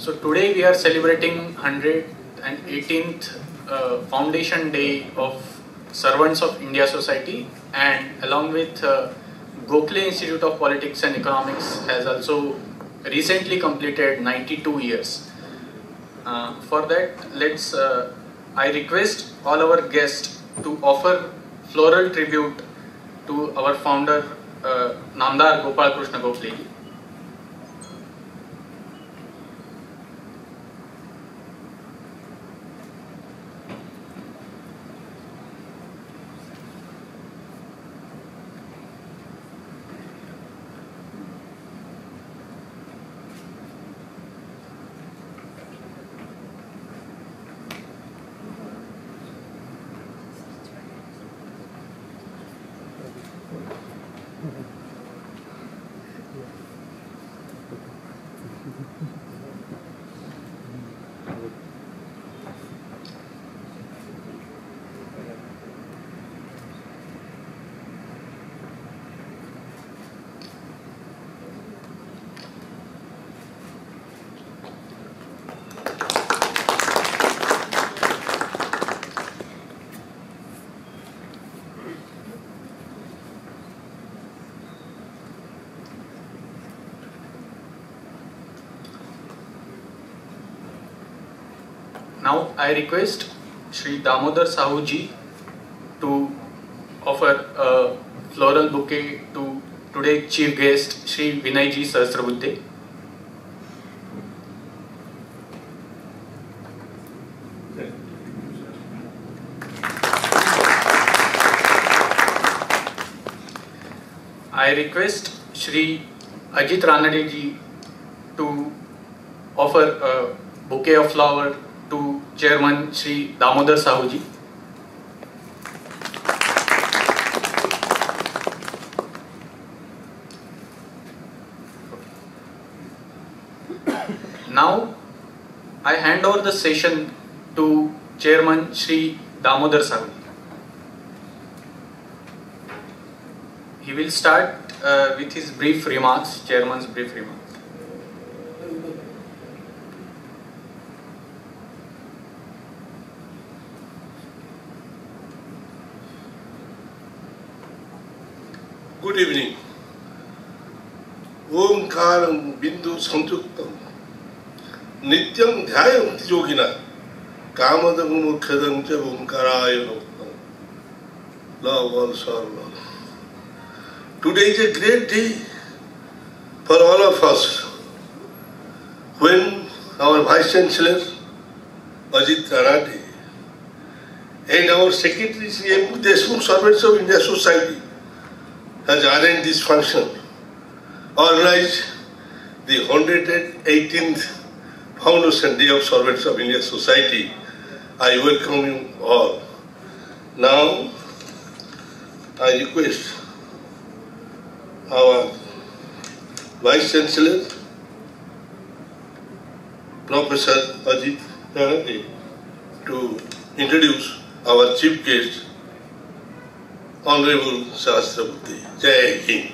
So today we are celebrating 118th Foundation Day of Servants of India Society, and along with Gokhale Institute of Politics and Economics has also recently completed 92 years. For that, I request all our guests to offer floral tribute to our founder, Namdar Gopal Krishna Gokhale. Now I request Shri Damodar Sahu ji to offer a floral bouquet to today's chief guest, Shri Vinay Sahasrabuddhe. I request Shri Ajit Ranade ji to offer a bouquet of flower to Chairman Shri Damodar Sahu ji. Now I hand over the session to Chairman Shri Damodar Sahu ji. He will start with his brief remarks, Chairman's brief remarks. Good evening. Omkaram bindu samyuktam nityam dhyayam yogina kamadam mukhadam cha omkaraya namaha. Love all serve all. Today is a great day for all of us when our Vice-Chancellor Ajit Ranade and our Secretary Sri M. Deshmukh, Servants of India Society, has arranged this function, organized the 118th Foundation Day of Servants of India Society. I welcome you all. Now, I request our Vice-Chancellor, Professor Ajit Ranade, to introduce our chief guest, Honorable Sahasrabuddhe. Jai Hind.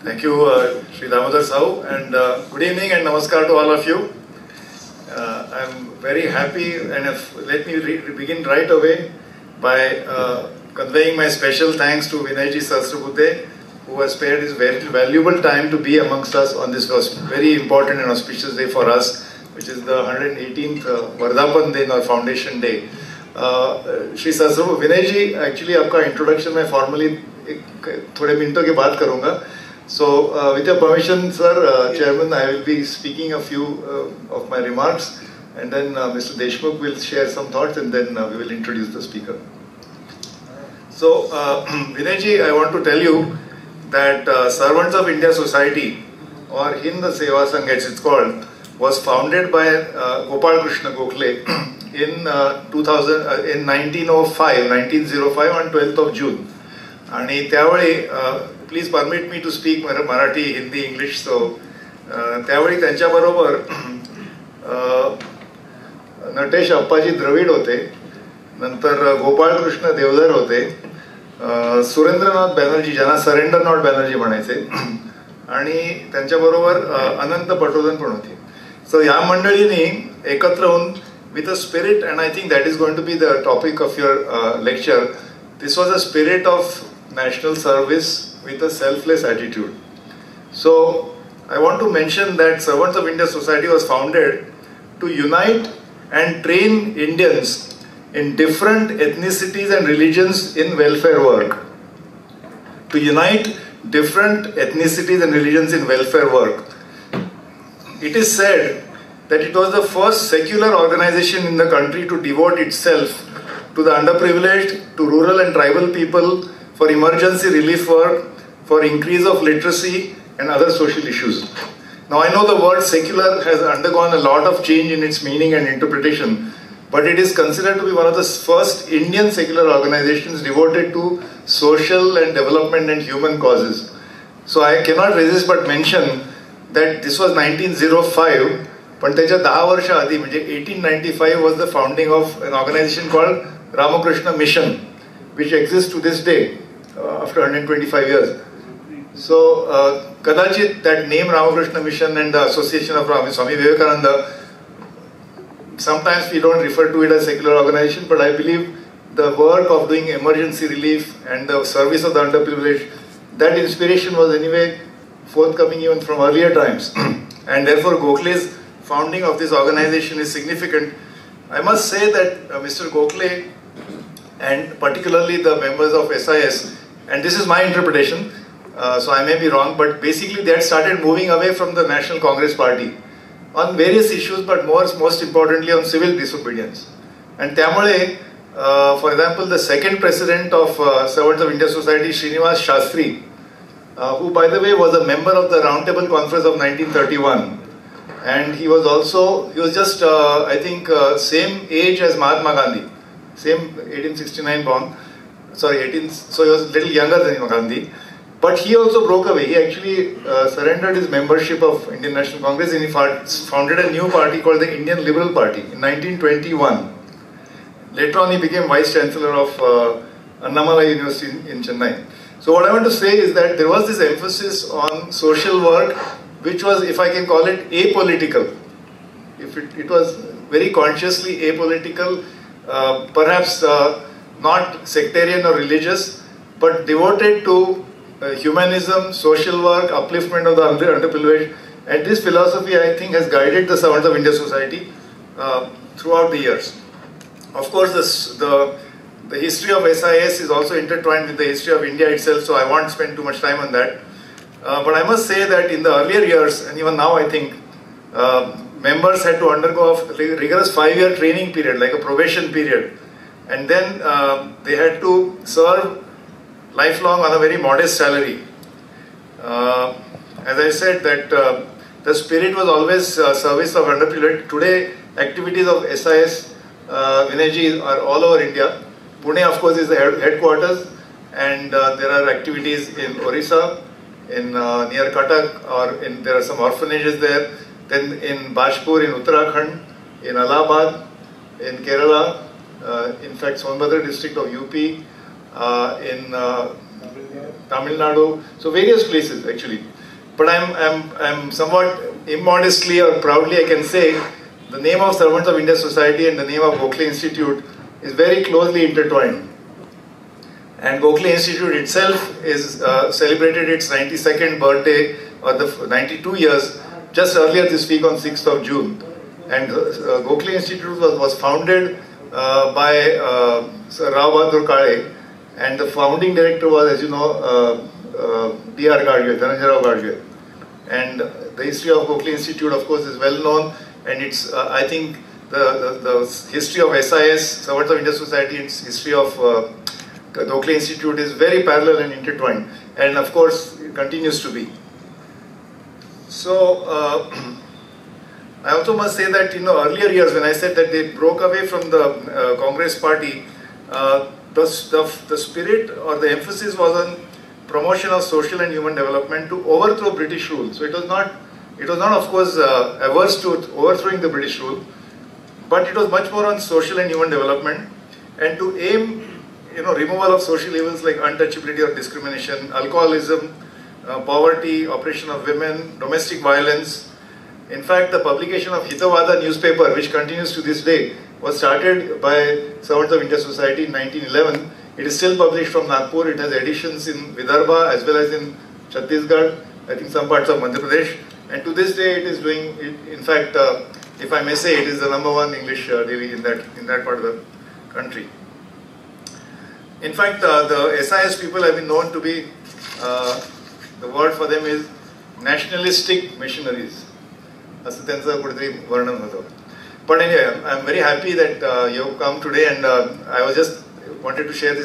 Thank you, Shri Damodar Sahu, and good evening and namaskar to all of you. I'm very happy, and let me begin right away by conveying my special thanks to Vinay Sahasrabuddhe, who has spared his very valuable time to be amongst us on this very important and auspicious day for us, which is the 118th Vardhapan Day or Foundation Day. Shri Sahasrabuddhe, Vinay ji, actually आपका introduction मैं formally थोड़े मिनटों के बाद करूँगा. So, with your permission, sir, Chairman, I will be speaking a few of my remarks, and then Mr. Deshmukh will share some thoughts, and then we will introduce the speaker. So, Vinay ji, I want to tell you that Servants of India Society, or Hind Seva Sangh as it's called, was founded by Gopal Krishna Gokhale in 1905 on 12th of June. आणि त्यावेळी please permit me to speak Marathi, Hindi, English. So त्यावेळी त्यांच्याबरोबर नटेश अप्पाजी द्रविड होते, नंतर गोपाळ कृष्ण देवधर होते, सुरेंद्रनाथ बॅनर्जी ज्यांना सरेंडरनाथ बॅनर्जी म्हणायचे, आणि त्यांच्याबरोबर अनंत पटवर्धन पण होती. सो या मंडळींनी एकत्र होऊन with a spirit, and I think that is going to be the topic of your lecture. This was a spirit of national service with a selfless attitude. So I want to mention that Servants of India Society was founded to unite and train Indians in different ethnicities and religions in welfare work. To unite different ethnicities and religions in welfare work. It is said that it was the first secular organization in the country to devote itself to the underprivileged, to rural and tribal people, for emergency relief work, for increase of literacy and other social issues. Now I know the word secular has undergone a lot of change in its meaning and interpretation, but it is considered to be one of the first Indian secular organizations devoted to social and development and human causes. So I cannot resist but mention that this was 1905, पण त्याच्या 10 वर्ष आधी म्हणजे 1895 was the founding of an organization called Ramakrishna Mission, which exists to this day after 125 years. So kadachit that name Ramakrishna Mission and the association of Swami Vivekananda, sometimes we don't refer to it as secular organization, but I believe the work of doing emergency relief and the service of the underprivileged, that inspiration was anyway forthcoming even from earlier times. And therefore Gokhale's founding of this organization is significant. I must say that Mr. Gokhale and particularly the members of SIS, and this is my interpretation, so I may be wrong, but basically they had started moving away from the National Congress Party on various issues, but most importantly on civil disobedience. And त्यामुळे, for example, the second president of Servants of India Society, Srinivas Shastri, who by the way was a member of the Round Table Conference of 1931, and he was just I think same age as Mahatma Gandhi, same 1869 born, so he was a little younger than Gandhi, but he also broke away. He actually surrendered his membership of Indian National Congress and he founded a new party called the Indian Liberal Party in 1921. Later on he became Vice-Chancellor of Annamalai University in Chennai. So what I want to say is that there was this emphasis on social work, which was, if I can call it, apolitical. It was very consciously apolitical, perhaps not sectarian or religious, but devoted to humanism, social work, upliftment of the underprivileged. And this philosophy, I think, has guided the Servants of India Society throughout the years. Of course, the history of SIS is also intertwined with the history of India itself, so I won't spend too much time on that. But I must say that in the earlier years, and even now I think, members had to undergo a rigorous 5-year training period, like a probation period. And then they had to serve lifelong on a very modest salary. As I said, that the spirit was always service of underprivileged. Today, activities of SIS, Vinayji, are all over India. Pune, of course, is the headquarters, and there are activities in Orissa, in near Cuttack, or there are some orphanages there. Then in Bajpur in Uttarakhand, in Allahabad, in Kerala, in fact Sonbhadra district of UP, in Tamil Nadu, so various places actually. But I'm somewhat immodestly or proudly I can say the name of Servants of India Society and the name of Gokhale Institute is very closely intertwined. And Gokhale Institute itself is celebrated its 92nd birthday, or the 92 years, just earlier this week on 6th of June. And Gokhale Institute was founded by Sir Rao Bahadur Kale, and the founding director was, as you know, D.R. Gadgwe, Dhananjay Rao Gadgwe. And the history of Gokhale Institute, of course, is well known, and it's, I think, the history of SIS, Servants of India Society, its history of Gokhale Institute is very parallel and intertwined, and of course it continues to be. So I also must say that earlier years when I said that they broke away from the Congress Party, the spirit or the emphasis was on promotion of social and human development to overthrow British rule. So it was not of course averse to overthrowing the British rule, but it was much more on social and human development. and to aim, removal of social evils like untouchability or discrimination, alcoholism, poverty, oppression of women, domestic violence. In fact, the publication of Hitavada newspaper, which continues to this day, was started by Servants of India Society in 1911. It is still published from Nagpur. It has editions in Vidarbha as well as in Chhattisgarh, I think some parts of Madhya Pradesh. And to this day, it is doing. In fact, if I may say, it is the #1 English daily in that part of the country. In fact, the SIS people have been known to be, the word for them is nationalistic missionaries. असं त्यांचं कुठेतरी वर्णन होतं. But anyway, I am very happy that you have come today, and I was just wanted to share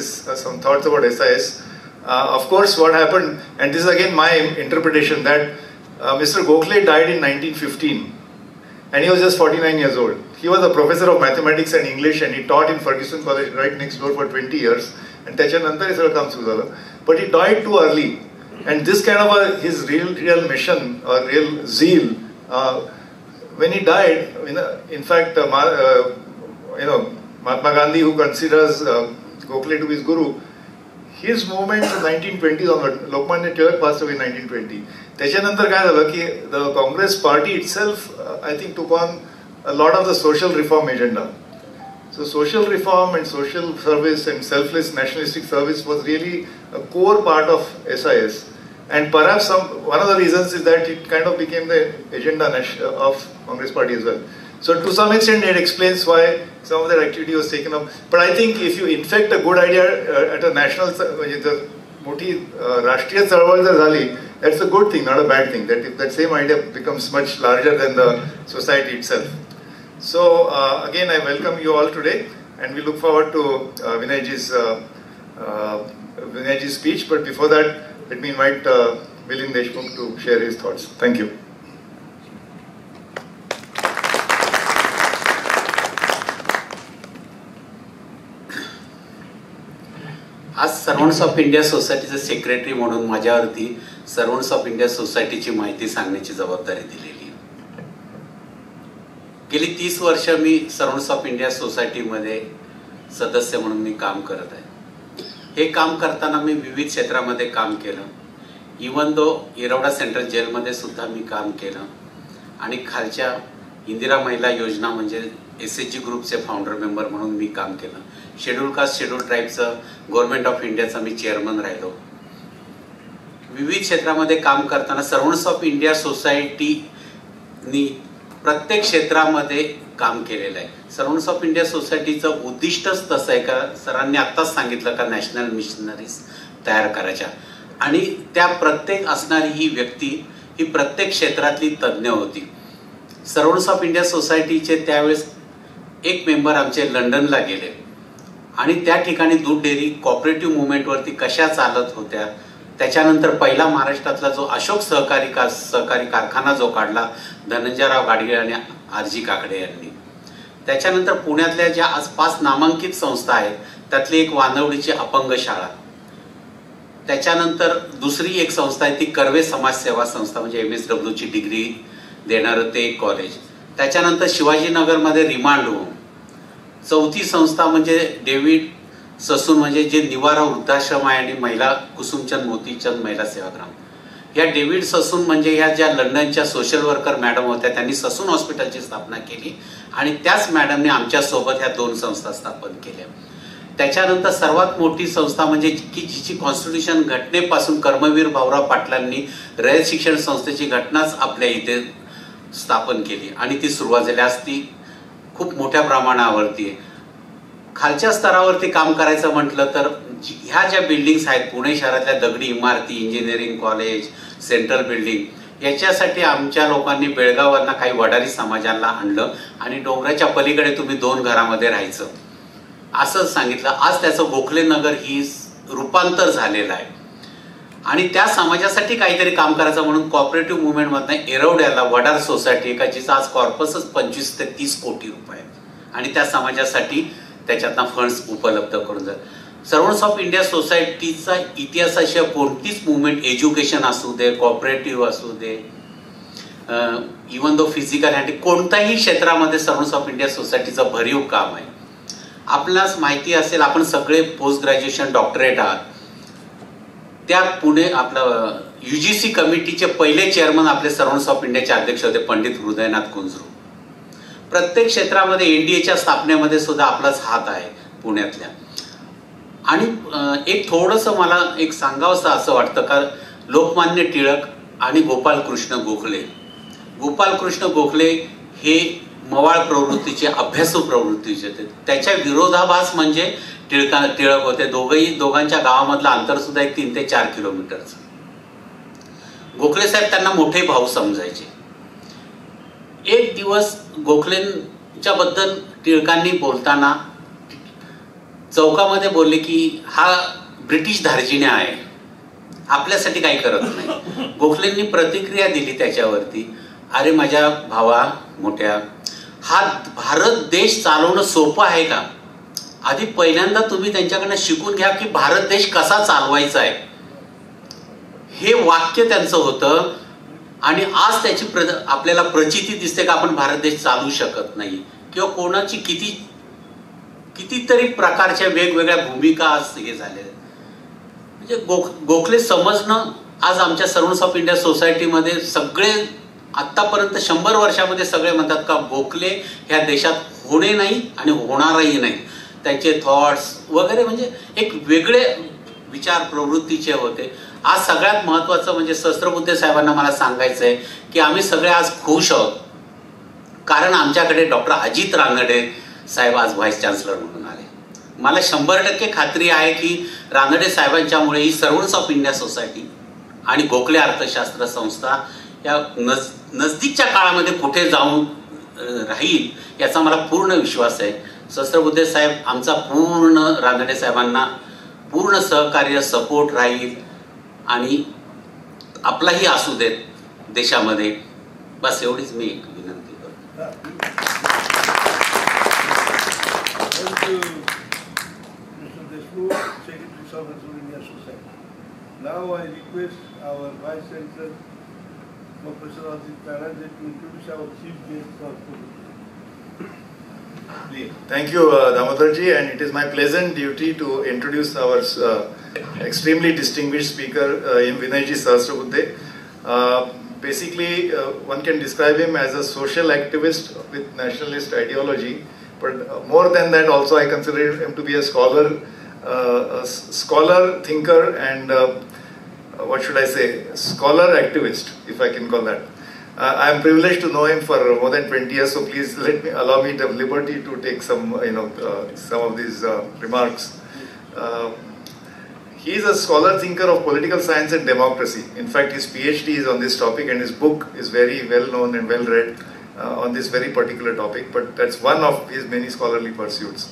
some thoughts about SIS. Of course, what happened, and this is again my interpretation, that Mr. Gokhale died in 1915, and he was just 49 years old. He was a professor of mathematics and English, and he taught in Ferguson College right next door for 20 years. And त्याच्यानंतर हे सगळं काम सुरू झालं. But he died too early, and this kind of his real mission or real zeal. When he died, in fact, Mahatma Gandhi, who considers Gokhale to be his guru, his movement from 1920s onward, Lokmanya Tilak passed away in 1920. त्याच्यानंतर काय झालं की the Congress party itself, I think, took on a lot of the social reform agenda. So social reform and social service and selfless nationalistic service was really a core part of SIS. And perhaps one of the reasons is that it kind of became the agenda of Congress party as well. So to some extent it explains why some of that activity was taken up. But I think if you infect a good idea at a national, मोठी राष्ट्रीय चळवळ जर झाली, that's a good thing, not a bad thing. That same idea becomes much larger than the society itself. So again, I welcome you all today, and we look forward to Vinayji's speech. But before that, let me invite Milind Deshmukh to share his thoughts. Thank you. आज servants of India सोसायटीचे secretary म्हणून माझ्यावरती servants of India सोसायटीची माहिती सांगण्याची जबाबदारी दिलेली आहे. गेली 30 वर्ष मी सर्वंट्स ऑफ इंडिया सोसायटीमध्ये सदस्य म्हणून मी काम करत आहे. हे काम करताना मी विविध क्षेत्रामध्ये काम केलं. इवन दो येरवडा सेंट्रल जेलमध्ये सुद्धा मी काम केलं, आणि खालच्या इंदिरा महिला योजना म्हणजे SHG ग्रुपचे फाउंडर मेंबर म्हणून मी काम केलं. शेड्यूल कास्ट शेड्यूल ट्राईबचं गव्हर्नमेंट ऑफ इंडियाचा मी चेअरमन राहिलो. विविध क्षेत्रामध्ये काम करताना सर्वंट्स ऑफ इंडिया सोसायटीनी प्रत्येक क्षेत्रामध्ये काम केलेलं आहे. सर्वंट्स ऑफ इंडिया सोसायटीचं उद्दिष्टच तसं आहे का, सरांनी आत्ताच सांगितलं का नॅशनल मिशनरीज तयार करायच्या, आणि त्या प्रत्येक असणारी ही व्यक्ती ही प्रत्येक क्षेत्रातली तज्ज्ञ होती. सर्वंट्स ऑफ इंडिया सोसायटीचे त्यावेळेस एक मेंबर आमचे लंडनला गेले, आणि त्या ठिकाणी दूध डेअरी कॉपरेटिव्ह मुवमेंटवरती कशा चालत होत्या, त्याच्यानंतर पहिला महाराष्ट्रातला जो अशोक सहकारी कारखाना जो काढला धनंजयराव गाडगे आणि आरजी काकडे यांनी, त्याच्यानंतर पुण्यातल्या ज्या आज 5 नामांकित संस्था आहेत त्यातली एक वानवडीची अपंग शाळा, त्याच्यानंतर दुसरी एक संस्था आहे ती कर्वे समाजसेवा संस्था म्हणजे MSW ची डिग्री देणारं ते एक कॉलेज, त्याच्यानंतर शिवाजीनगरमध्ये रिमांड होम, चौथी संस्था म्हणजे डेव्हिड ससून म्हणजे जे निवारा वृद्धाश्रम आहे आणि महिला कुसुमचंद मोतीचंद महिला सेवाग्राम. या डेव्हिड ससून म्हणजे ह्या ज्या लंडनच्या सोशल वर्कर मॅडम होत्या त्यांनी ससून हॉस्पिटलची स्थापना केली, आणि त्याच मॅडमने आमच्यासोबत ह्या 2 संस्था स्थापन केल्या. त्याच्यानंतर सर्वात मोठी संस्था म्हणजे की जिची कॉन्स्टिट्यूशन घटनेपासून कर्मवीर भाऊराव पाटलांनी रयत शिक्षण संस्थेची घटनाच आपल्या इथे स्थापन केली, आणि ती सुरुवात झाली. आज ती खूप मोठ्या प्रमाणावरती आहे. खालच्या स्तरावरती काम करायचं म्हटलं तर ह्या ज्या बिल्डिंग्स आहेत पुणे शहरातल्या दगडी इमारती, इंजिनिअरिंग कॉलेज, सेंट्रल बिल्डिंग, याच्यासाठी आमच्या लोकांनी बेळगाववरनं काही वडारी समाजाला आणलं, आणि डोंगराच्या पलीकडे तुम्ही 2 घरामध्ये राहायचं असं सांगितलं. आज त्याचं गोखले नगर ही रूपांतर झालेलं आहे, आणि त्या समाजासाठी काहीतरी काम करायचं म्हणून कॉपरेटिव्ह मुवमेंटमधनं येरवड्याला वडार सोसायटी का जिचा आज कॉर्पसच 25 ते 30 कोटी रुपये, आणि त्या समाजासाठी त्याच्यातनं फंड्स उपलब्ध करून जात. सर्वंट्स ऑफ इंडिया सोसायटीचा इतिहास अशी कोणतीच मुवमेंट, एज्युकेशन असू दे, कॉपरेटिव्ह असू दे, इवन दो फिजिकल हँडी, कोणत्याही क्षेत्रामध्ये सर्वंट्स ऑफ इंडिया सोसायटीचं भरीव काम आहे. आपल्यास माहिती असेल, आपण सगळे पोस्ट ग्रॅज्युएशन डॉक्टरेट आहात. त्या पुणे आपलं UGC कमिटीचे पहिले चेअरमन आपले सर्वंट्स ऑफ इंडियाचे अध्यक्ष होते पंडित हृदयनाथ कुंजरू. प्रत्येक क्षेत्रामध्ये NDAच्या स्थापनेमध्ये सुद्धा आपलाच हात आहे पुण्यातल्या. आणि एक थोडंसं मला एक सांगावंसं असं वाटतं का लोकमान्य टिळक आणि गोपाल कृष्ण गोखले. गोपाल कृष्ण गोखले हे मवाळ प्रवृत्तीचे, अभ्यासू प्रवृत्तीचे होते. त्याच्या विरोधाभास म्हणजे टिळक होते. दोघांच्या गावामधलं अंतर सुद्धा एक 3 ते 4 किलोमीटरचं. गोखले साहेब त्यांना मोठे भाऊ समजायचे. एक दिवस गोखलेंच्या बद्दल टिळकांनी बोलताना चौकामध्ये बोलले की हा ब्रिटिश धार्जिण्या आहे, आपल्यासाठी काही करत नाही. गोखलेंनी प्रतिक्रिया दिली त्याच्यावरती, अरे माझ्या भावा मोठ्या, हा भारत देश चालवणं सोपं आहे का? आधी पहिल्यांदा तुम्ही त्यांच्याकडनं शिकून घ्या की भारत देश कसा चालवायचा आहे. हे वाक्य त्यांचं होतं. आणि आज त्याची आपल्याला प्रचिती दिसते का आपण भारत देश चालवू शकत नाही, किंवा कोणाची कितीतरी प्रकारच्या वेगवेगळ्या भूमिका आज हे झाल्या. म्हणजे गोखले समजणं आज आमच्या सर्वंट्स ऑफ इंडिया सोसायटीमध्ये सगळे आत्तापर्यंत 100 वर्षामध्ये सगळे म्हणतात का गोखले ह्या देशात होणे नाही आणि होणारही नाही. त्यांचे थॉट्स वगैरे म्हणजे एक वेगळे विचार प्रवृत्तीचे होते. आज सगळ्यात महत्त्वाचं म्हणजे सहस्रबुद्धे साहेबांना मला सांगायचं आहे की आम्ही सगळे आज खुश आहोत, कारण आमच्याकडे डॉक्टर अजित रानडे साहेब आज व्हाईस चान्सलर म्हणून आले. मला 100% खात्री आहे की रानडे साहेबांच्यामुळे ही सर्वंट्स ऑफ इंडिया सोसायटी आणि गोखले अर्थशास्त्र संस्था या नजदीकच्या काळामध्ये कुठे जाऊन राहील याचा मला पूर्ण विश्वास आहे. सहस्रबुद्धे साहेब आमचा पूर्ण रानडे साहेबांना पूर्ण सहकार्य सपोर्ट राहील आणि आपलाही असू देत देशामध्ये. बस एवढीच मी एक विनंती करतो. Now I request our Vice-Chancellor, Professor Ajit Ranade, to introduce our chief guest for today. Thank you, Damodarji, and it is my pleasant duty to introduce our extremely distinguished speaker, Vinay Sahasrabuddhe. Basically, one can describe him as a social activist with nationalist ideology, but more than that, also I consider him to be a scholar, thinker, and what should I say, scholar activist, if I can call that. I am privileged to know him for more than 20 years, so please allow me the liberty to take some of these remarks. He is a scholar thinker of political science and democracy. In fact, his PhD is on this topic, and his book is very well known and well read on this very particular topic. But that's one of his many scholarly pursuits.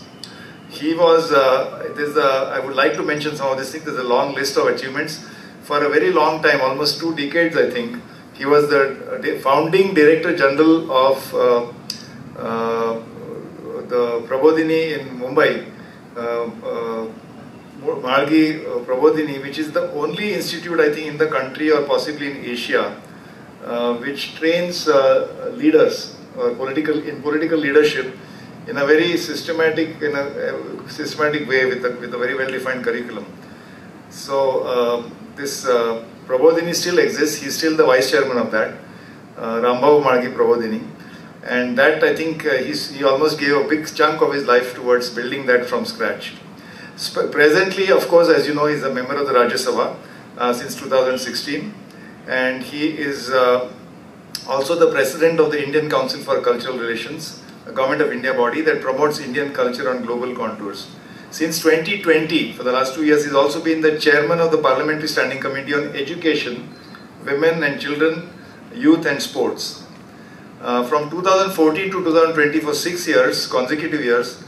He was, I would like to mention some of these things. There's a long list of achievements. For a very long time, almost 2 decades, I think, he was the founding Director General of the Prabodhini in Mumbai, Margi Prabodhini, which is the only institute, I think, in the country or possibly in Asia, which trains leaders in political leadership in a very systematic way with a very well-defined curriculum. So this Prabodhini still exists. He's still the vice chairman of that, Rambabu Margi Prabodhini, and that I think he almost gave a big chunk of his life towards building that from scratch. Presently, of course, as you know, he's a member of the Rajya Sabha since 2016, and he is also the president of the Indian Council for Cultural Relations, a government of India body that promotes Indian culture on global contours. Since 2020, for the last 2 years, he's also been the chairman of the Parliamentary Standing Committee on Education, Women and Children, Youth and Sports. From 2014 to 2020, for 6 years, consecutive years,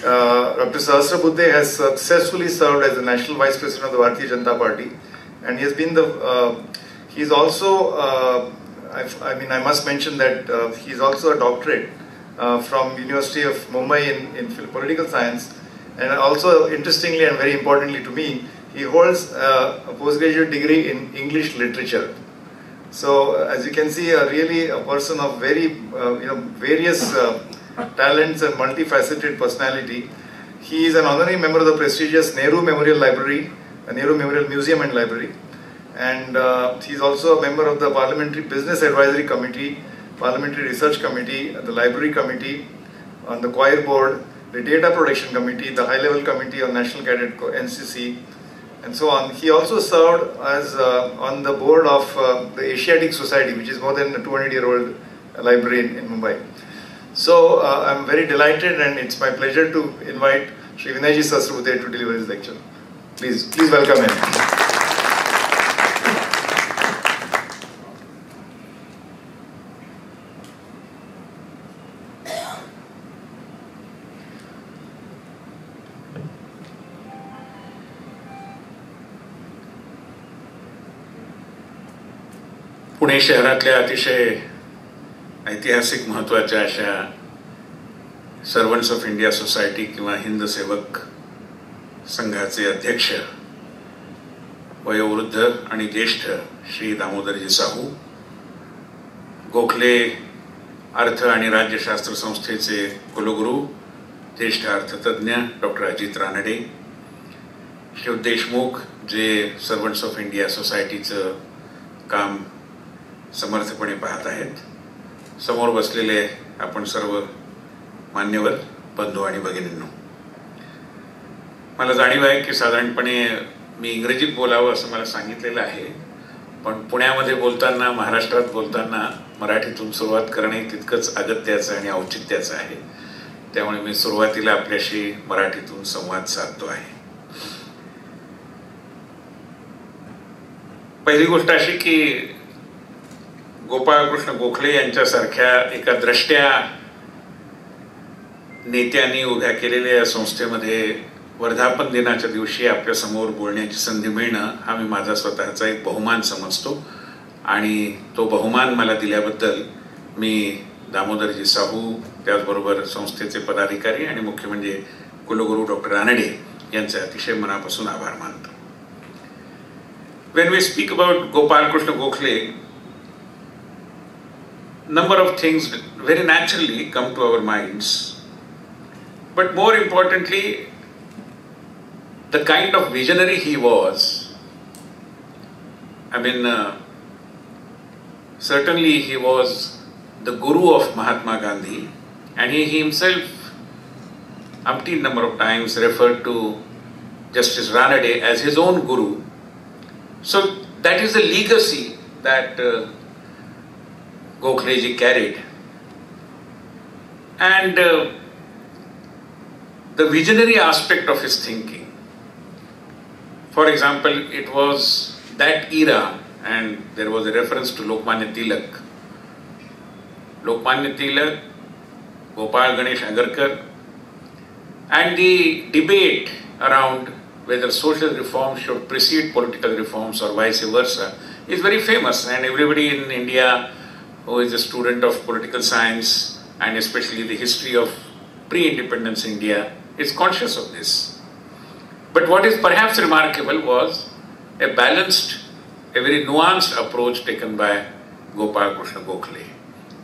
Dr. Sahasrabuddhe has successfully served as the National Vice President of the Bharatiya Janata Party, and he has been he's also, I must mention that he's also a doctorate from University of Mumbai in political science. And also, interestingly and very importantly to me, he holds a postgraduate degree in English literature. So, as you can see, really a person of very, various talents and multifaceted personality. He is an honorary member of the prestigious Nehru Memorial Library, Nehru Memorial Museum and Library. And he is also a member of the Parliamentary Business Advisory Committee, Parliamentary Research Committee, the Library Committee, on the Choir Board, the Data Protection Committee, the High Level Committee on National Cadet NCC, and so on. He also served as on the board of the Asiatic Society, which is more than a 200-year-old library in Mumbai. So I'm very delighted, and it's my pleasure to invite Shri Vinay Sahasrabuddhe to deliver his lecture. Please welcome him. Pune शहरातल्या अतिशय ऐतिहासिक महत्त्वाच्या अशा servants of India society किंवा हिंद सेवक संघाचे अध्यक्ष वयोवृद्ध आणि ज्येष्ठ श्री दामोदरजी साहू, गोखले अर्थ आणि राज्यशास्त्र संस्थेचे कुलगुरू ज्येष्ठ अर्थतज्ञ डॉक्टर अजित रानडे, शिव देशमुख जे सर्वंट्स ऑफ इंडिया सोसायटीचं काम समर्थपणे पाहत आहेत, समोर बसलेले आपण सर्व मान्यवर बंधू आणि भगिनींनो, मला जाणीव आहे की साधारणपणे मी इंग्रजीत बोलावं असं मला सांगितलेलं आहे, पण पुण्यामध्ये बोलताना, महाराष्ट्रात बोलताना मराठीतून सुरुवात करणे तितकंच अगत्याचं आणि औचित्याचं आहे. त्यामुळे मी सुरुवातीला आपल्याशी मराठीतून संवाद साधतो आहे. पहिली गोष्ट अशी की गोपाळ कृष्ण गोखले यांच्यासारख्या एका द्रष्ट्या नेत्यांनी उभ्या केलेल्या या संस्थेमध्ये वर्धापन दिनाच्या दिवशी आपल्या समोर बोलण्याची संधी मिळणं हा मी माझा स्वतःचा एक बहुमान समजतो, आणि तो बहुमान मला दिल्याबद्दल मी दामोदरजी साहू, त्याचबरोबर संस्थेचे पदाधिकारी आणि मुख्य म्हणजे कुलगुरू डॉक्टर रानडे यांचे अतिशय मनापासून आभार मानतो. When we speak about Gopal Krishna Gokhale, number of things very naturally come to our minds, but more importantly, the kind of visionary he was. I mean, certainly he was the guru of Mahatma Gandhi, and he himself umpteen number of times referred to Justice Ranade as his own guru. So that is the legacy that Gokhale ji carried, and the visionary aspect of his thinking. For example, it was that era, and there was a reference to Lokmanya Tilak. Lokmanya Tilak, Gopal Ganesh Agarkar, and the debate around whether social reforms should precede political reforms or vice versa is very famous, and everybody in India who is a student of political science and especially the history of pre-independence India is conscious of this. But what is perhaps remarkable was a balanced, a very nuanced approach taken by Gopal Krishna Gokhale,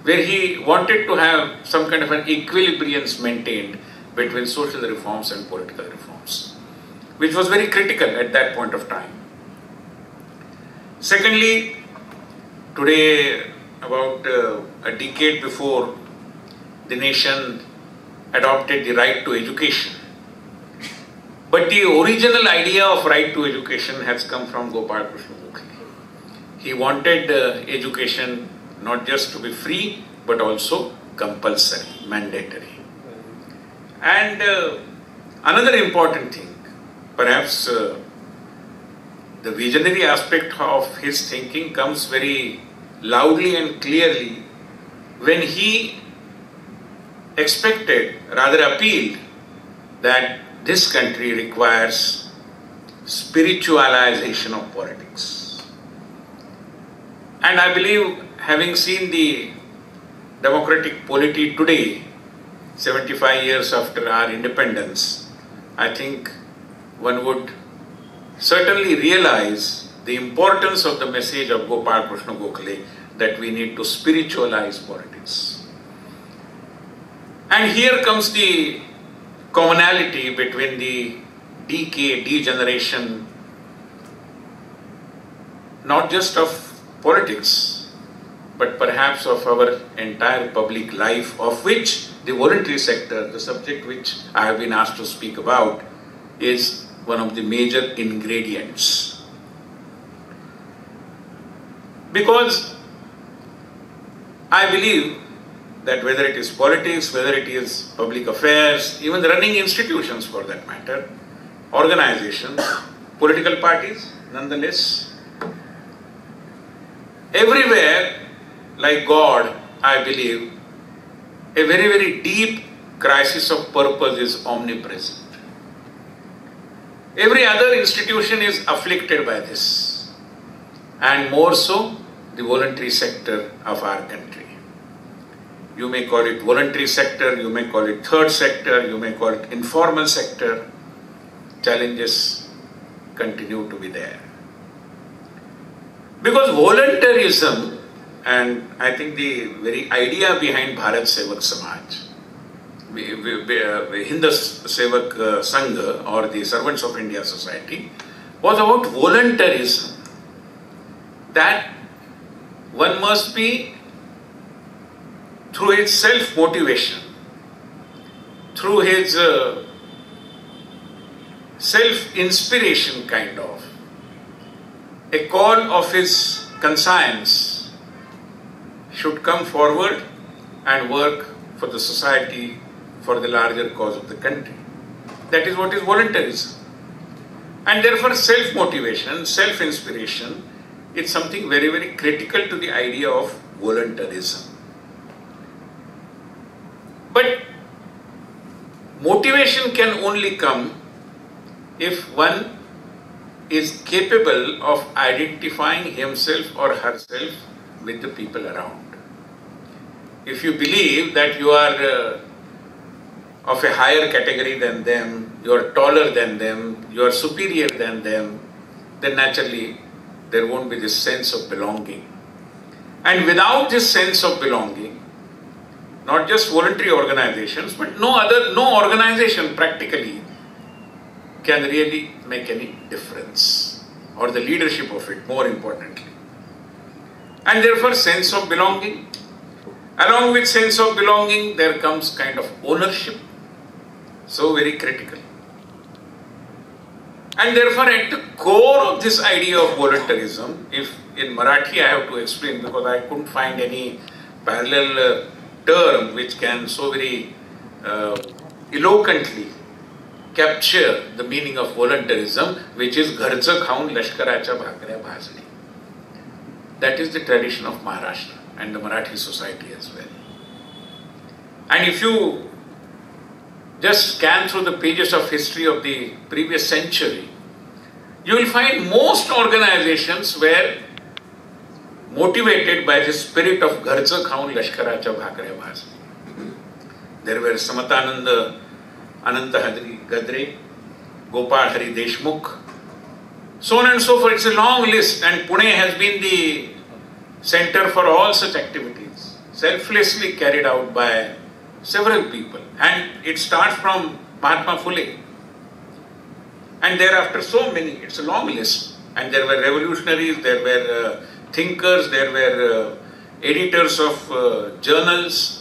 where he wanted to have some kind of an equilibrium maintained between social reforms and political reforms, which was very critical at that point of time. Secondly, today, about a decade before, the nation adopted the right to education. But the original idea of right to education has come from Gopal Krishna Gokhale. He wanted education not just to be free, but also compulsory, mandatory. And another important thing, perhaps the visionary aspect of his thinking comes very loudly and clearly when he expected, rather appealed, that this country requires spiritualization of politics. And I believe, having seen the democratic polity today, 75 years after our independence, I think one would certainly realize the importance of the message of Gopal Krishna Gokhale that we need to spiritualize politics. And here comes the commonality between the decay, degeneration, not just of politics, but perhaps of our entire public life, of which the voluntary sector, the subject which I have been asked to speak about, is one of the major ingredients. Because I believe that whether it is politics, whether it is public affairs, even running institutions for that matter, organizations, political parties, nonetheless, everywhere, like God, I believe, a very, very deep crisis of purpose is omnipresent. Every other institution is afflicted by this, and more so the voluntary sector of our country. You may call it voluntary sector, you may call it third sector, you may call it informal sector. Challenges continue to be there. Because voluntarism, and I think the very idea behind Bharat Sevak Samaj, Hindu Sevak Sangha, or the Servants of India Society, was about voluntarism. That one must be, through his self-motivation, through his self-inspiration kind of, a call of his conscience, should come forward and work for the society, for the larger cause of the country. That is what is voluntarism. And therefore self-motivation, self-inspiration is something very, very critical to the idea of voluntarism. But motivation can only come if one is capable of identifying himself or herself with the people around. If you believe that you are of a higher category than them, you are taller than them, you are superior than them, then naturally there won't be this sense of belonging. And without this sense of belonging, not just voluntary organizations, but no organization practically can really make any difference, or the leadership of it, more importantly. And therefore sense of belonging. Along with sense of belonging, there comes kind of ownership, so very critical. And therefore at the core of this idea of voluntarism, if in Marathi I have to explain, because I couldn't find any parallel term which can so very eloquently capture the meaning of voluntarism, which is घरचं खाऊन लष्कराच्या भाकऱ्या भाजणे. That is the tradition of Maharashtra and the Marathi society as well. And if you just scan through the pages of history of the previous century, you will find most organizations were motivated by the spirit of घरचं खाऊन लष्कराच्या भाकऱ्या भाजणे. There were Samatananda Ananta Hadri Gadre, Gopal Hari Deshmukh, so on and so forth. It's a long list, and Pune has been the center for all such activities, selflessly carried out by several people. And it starts from Mahatma Phule. And thereafter so many, it's a long list. And there were revolutionaries, there were thinkers, there were editors of journals,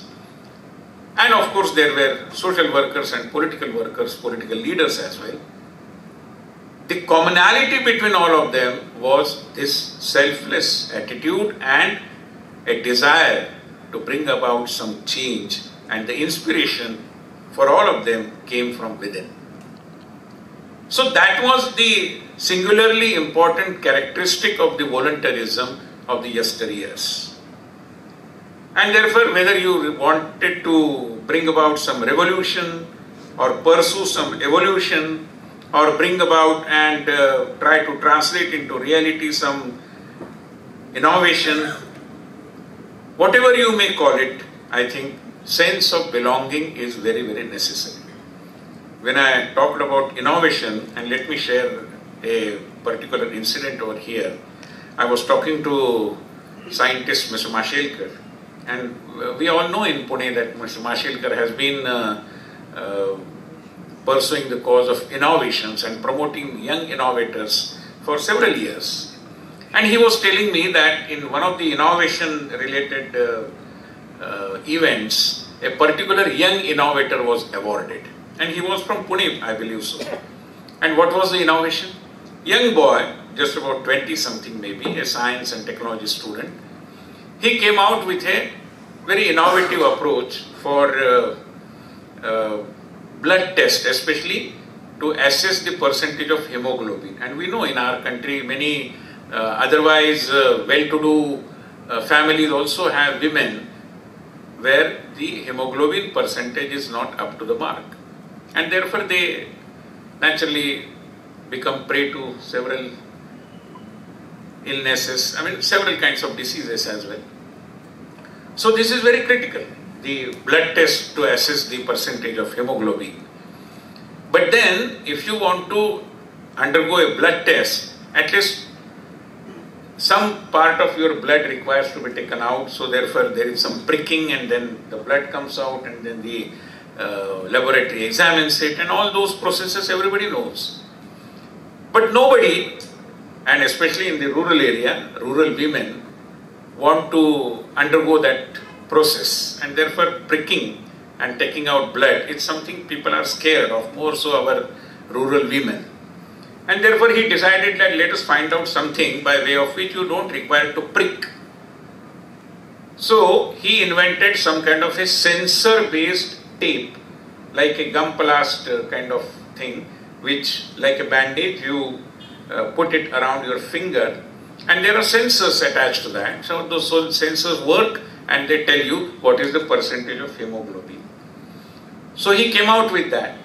and of course there were social workers and political workers, political leaders as well. The commonality between all of them was this selfless attitude and a desire to bring about some change, and the inspiration for all of them came from within. So that was the singularly important characteristic of the voluntarism of the yesteryears. And therefore, whether you wanted to bring about some revolution or pursue some evolution, or bring about and try to translate into reality some innovation, whatever you may call it, I think sense of belonging is very, very necessary. When I talked about innovation, and let me share a particular incident over here. I was talking to scientist Mr. Mashelkar, and we all know in Pune that Mr. Mashelkar has been pursuing the cause of innovations and promoting young innovators for several years. And he was telling me that in one of the innovation related events, a particular young innovator was awarded. And he was from Pune, I believe so. And what was the innovation? Young boy, just about 20 something maybe, a science and technology student. He came out with a very innovative approach for blood test, especially to assess the percentage of hemoglobin. And we know in our country many otherwise well-to-do families also have women where the hemoglobin percentage is not up to the mark. And therefore they naturally become prey to several illnesses, several kinds of diseases as well. So this is very critical, the blood test to assess the percentage of hemoglobin. But then if you want to undergo a blood test, at least some part of your blood requires to be taken out, so therefore there is some pricking and then the blood comes out and then the laboratory examines it and all those processes everybody knows. But nobody, and especially in the rural area, rural women want to undergo that process, and therefore pricking and taking out blood, it's something people are scared of, more so our rural women. And therefore he decided that let us find out something by way of which you don't require to prick. So he invented some kind of a sensor-based tape, like a gum plast kind of thing, which like a bandage you put it around your finger, and there are sensors attached to that. So those sensors work and they tell you what is the percentage of hemoglobin. So he came out with that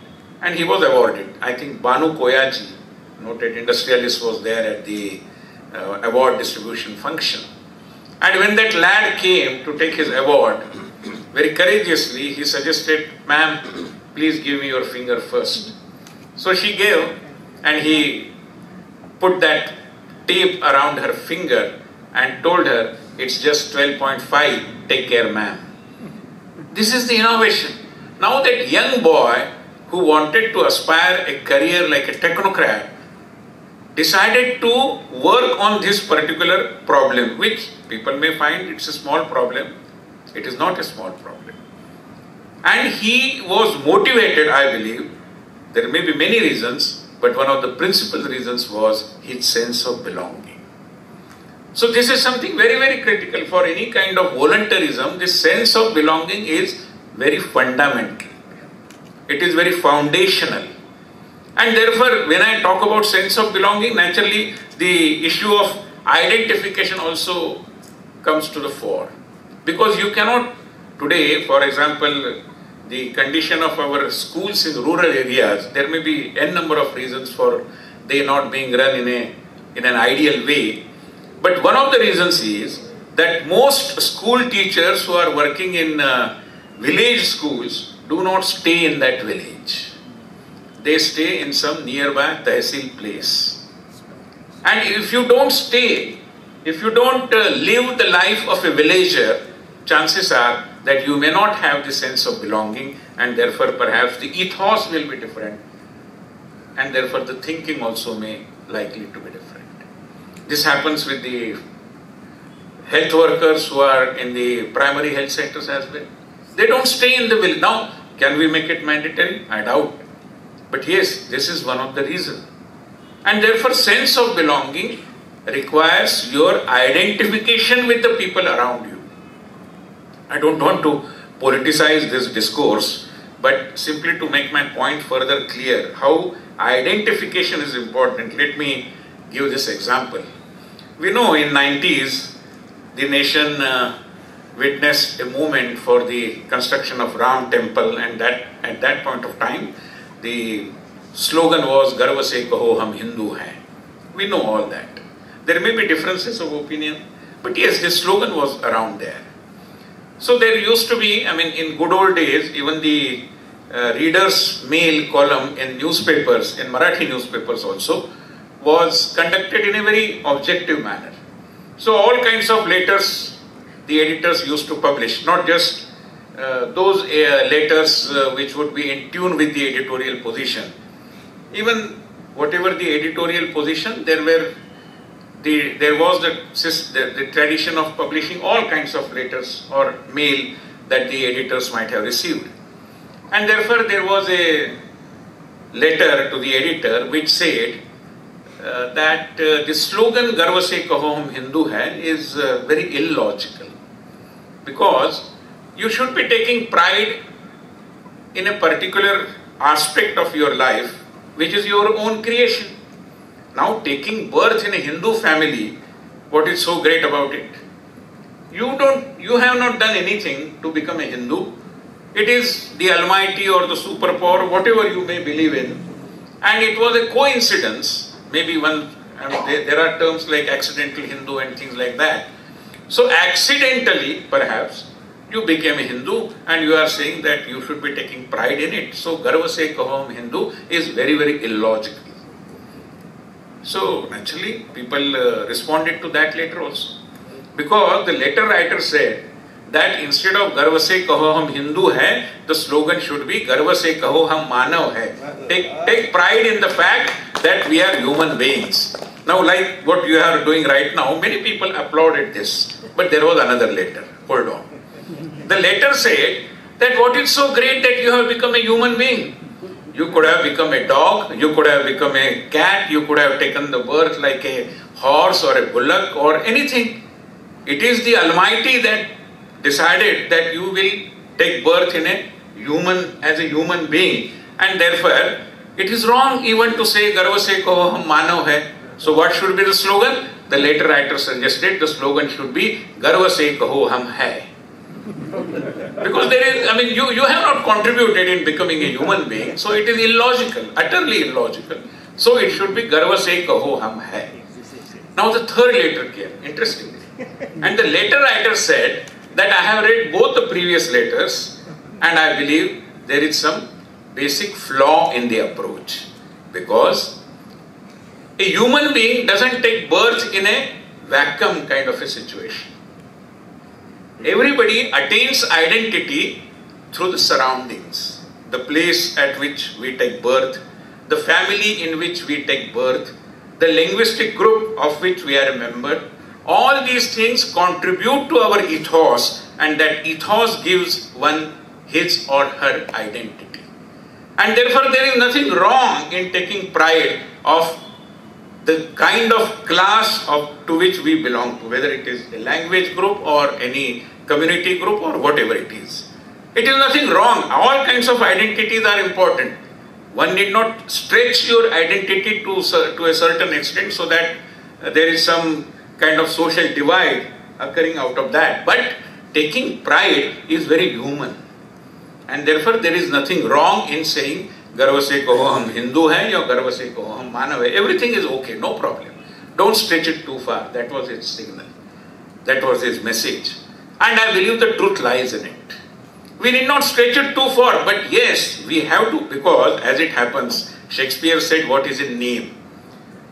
and he was awarded. I think Banu Koyaji, noted industrialist, was there at the award distribution function. And when that lad came to take his award, very courageously he suggested, "Ma'am, please give me your finger first." So she gave, and he put that tape around her finger and told her, "It's just 12.5, take care, ma'am." This is the innovation. Now that young boy who wanted to aspire a career like a technocrat decided to work on this particular problem, which people may find it's a small problem. It is not a small problem. And he was motivated, I believe. There may be many reasons, but one of the principal reasons was his sense of belonging. So this is something very, very critical for any kind of voluntarism. This sense of belonging is very fundamental. It is very foundational. And therefore, when I talk about sense of belonging, naturally the issue of identification also comes to the fore. Because you cannot today, for example, the condition of our schools in rural areas, there may be n number of reasons for they not being run in an ideal way. But one of the reasons is that most school teachers who are working in village schools do not stay in that village. They stay in some nearby tehsil place. And if you don't stay, if you don't live the life of a villager, chances are that you may not have the sense of belonging, and therefore perhaps the ethos will be different, and therefore the thinking also may likely to be different. This happens with the health workers who are in the primary health sectors as well. They don't stay in the village. Now, can we make it mandatory? I doubt. But yes, this is one of the reasons. And therefore, sense of belonging requires your identification with the people around you. I don't want to politicize this discourse, but simply to make my point further clear, how identification is important. Let me give this example. We know in 90s, the nation witnessed a movement for the construction of Ram temple, and that at that point of time, the slogan was "Garv se kaho hum Hindu hain." We know all that. There may be differences of opinion, but yes, the slogan was around there. So there used to be, in good old days, even the readers' mail column in newspapers, in Marathi newspapers also, was conducted in a very objective manner. So all kinds of letters the editors used to publish, not just those letters which would be in tune with the editorial position. Even whatever the editorial position, there was the tradition of publishing all kinds of letters or mail that the editors might have received. And therefore there was a letter to the editor which said that the slogan "Garv se kaho hum Hindu hai" is very illogical, because you should be taking pride in a particular aspect of your life which is your own creation. Now, taking birth in a Hindu family, what is so great about it? You have not done anything to become a Hindu. It is the Almighty or the superpower, whatever you may believe in. And it was a coincidence. Maybe there are terms like accidental Hindu and things like that. So accidentally, perhaps, you became a Hindu and you are saying that you should be taking pride in it. So, Garv se kaho hum Hindu is very, very illogical. So, naturally, people responded to that letter also. Because the letter writer said that instead of Garv se kaho hum Hindu hai, the slogan should be Garv se kaho hum Manav hai. Take pride in the fact that we are human beings. Now, like what you are doing right now, many people applauded this. But there was another letter. Hold on. The letter said that what is so great that you have become a human being. You could have become a dog, you could have become a cat, you could have taken the birth like a horse or a bullock or anything. It is the Almighty that decided that you will take birth in as a human being, and therefore it is wrong even to say Garv se kaho hum Manav hai. So what should be the slogan? The letter writer suggested the slogan should be Garv se kaho hum hai. Because you have not contributed in becoming a human being, so it is illogical, utterly illogical. So it should be Garv se kaho hum hai. Now the third letter came, interestingly. And the letter writer said that I have read both the previous letters and I believe there is some basic flaw in the approach. Because a human being doesn't take birth in a vacuum kind of a situation. Everybody attains identity through the surroundings, the place at which we take birth, the family in which we take birth, the linguistic group of which we are a member. All these things contribute to our ethos, and that ethos gives one his or her identity. And therefore there is nothing wrong in taking pride of the kind of class to which we belong to, whether it is a language group or any community group or whatever it is. It is nothing wrong. All kinds of identities are important. One need not stretch your identity to a certain extent so that there is some kind of social divide occurring out of that. But taking pride is very human. And therefore there is nothing wrong in saying Garv se kaho hum Hindu hai or Garv se kaho hum Manav hai. Everything is okay, no problem. Don't stretch it too far. That was his signal. That was his message. And I believe the truth lies in it. We need not stretch it too far, but yes, we have to, because as it happens, Shakespeare said, what is in name?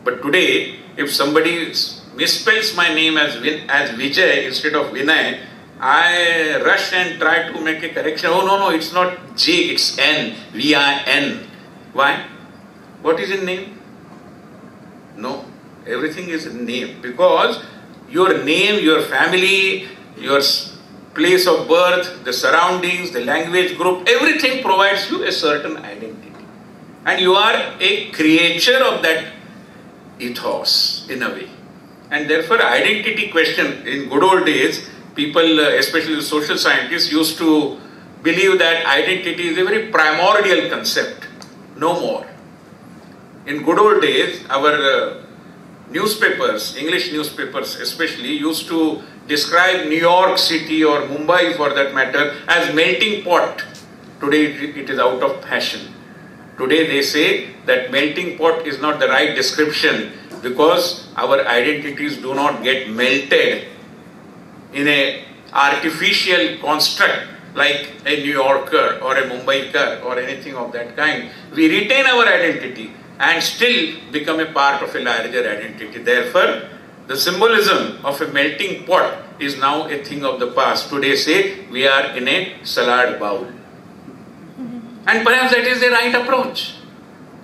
But today, if somebody misspells my name as Vijay instead of Vinay, I rush and try to make a correction. Oh no, it's not J, it's N, V-I-N. Why? What is in name? No, everything is in name, because your name, your family, your place of birth, the surroundings, the language group, everything provides you a certain identity. And you are a creature of that ethos in a way. And therefore identity question, in good old days, people, especially the social scientists, used to believe that identity is a very primordial concept, no more. In good old days, our newspapers, English newspapers especially, used to describe New York City or Mumbai for that matter as melting pot. Today it is out of fashion. Today they say that melting pot is not the right description because our identities do not get melted in a artificial construct like a New Yorker or a Mumbaiker or anything of that kind. We retain our identity and still become a part of a larger identity. Therefore, the symbolism of a melting pot is now a thing of the past. Today say we are in a salad bowl. And perhaps that is the right approach.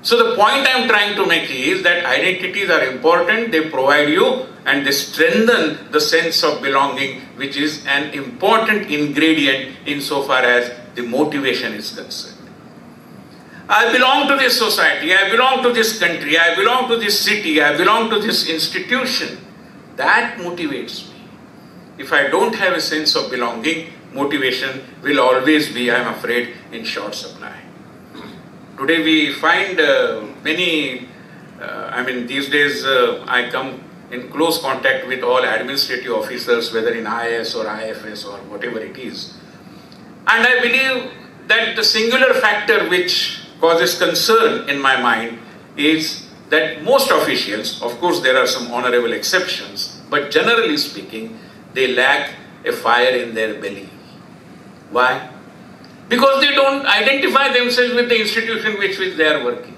So the point I am trying to make is that identities are important, they provide you and they strengthen the sense of belonging, which is an important ingredient insofar as the motivation is concerned. I belong to this society, I belong to this country, I belong to this city, I belong to this institution. That motivates me. If I don't have a sense of belonging, motivation will always be, I am afraid, in short supply. Today we find these days I come in close contact with all administrative officers, whether in IAS or IFS or whatever it is. And I believe that the singular factor which causes concern in my mind is that most officials, of course there are some honorable exceptions, but generally speaking, they lack a fire in their belly. Why? Because they don't identify themselves with the institution with which they are working.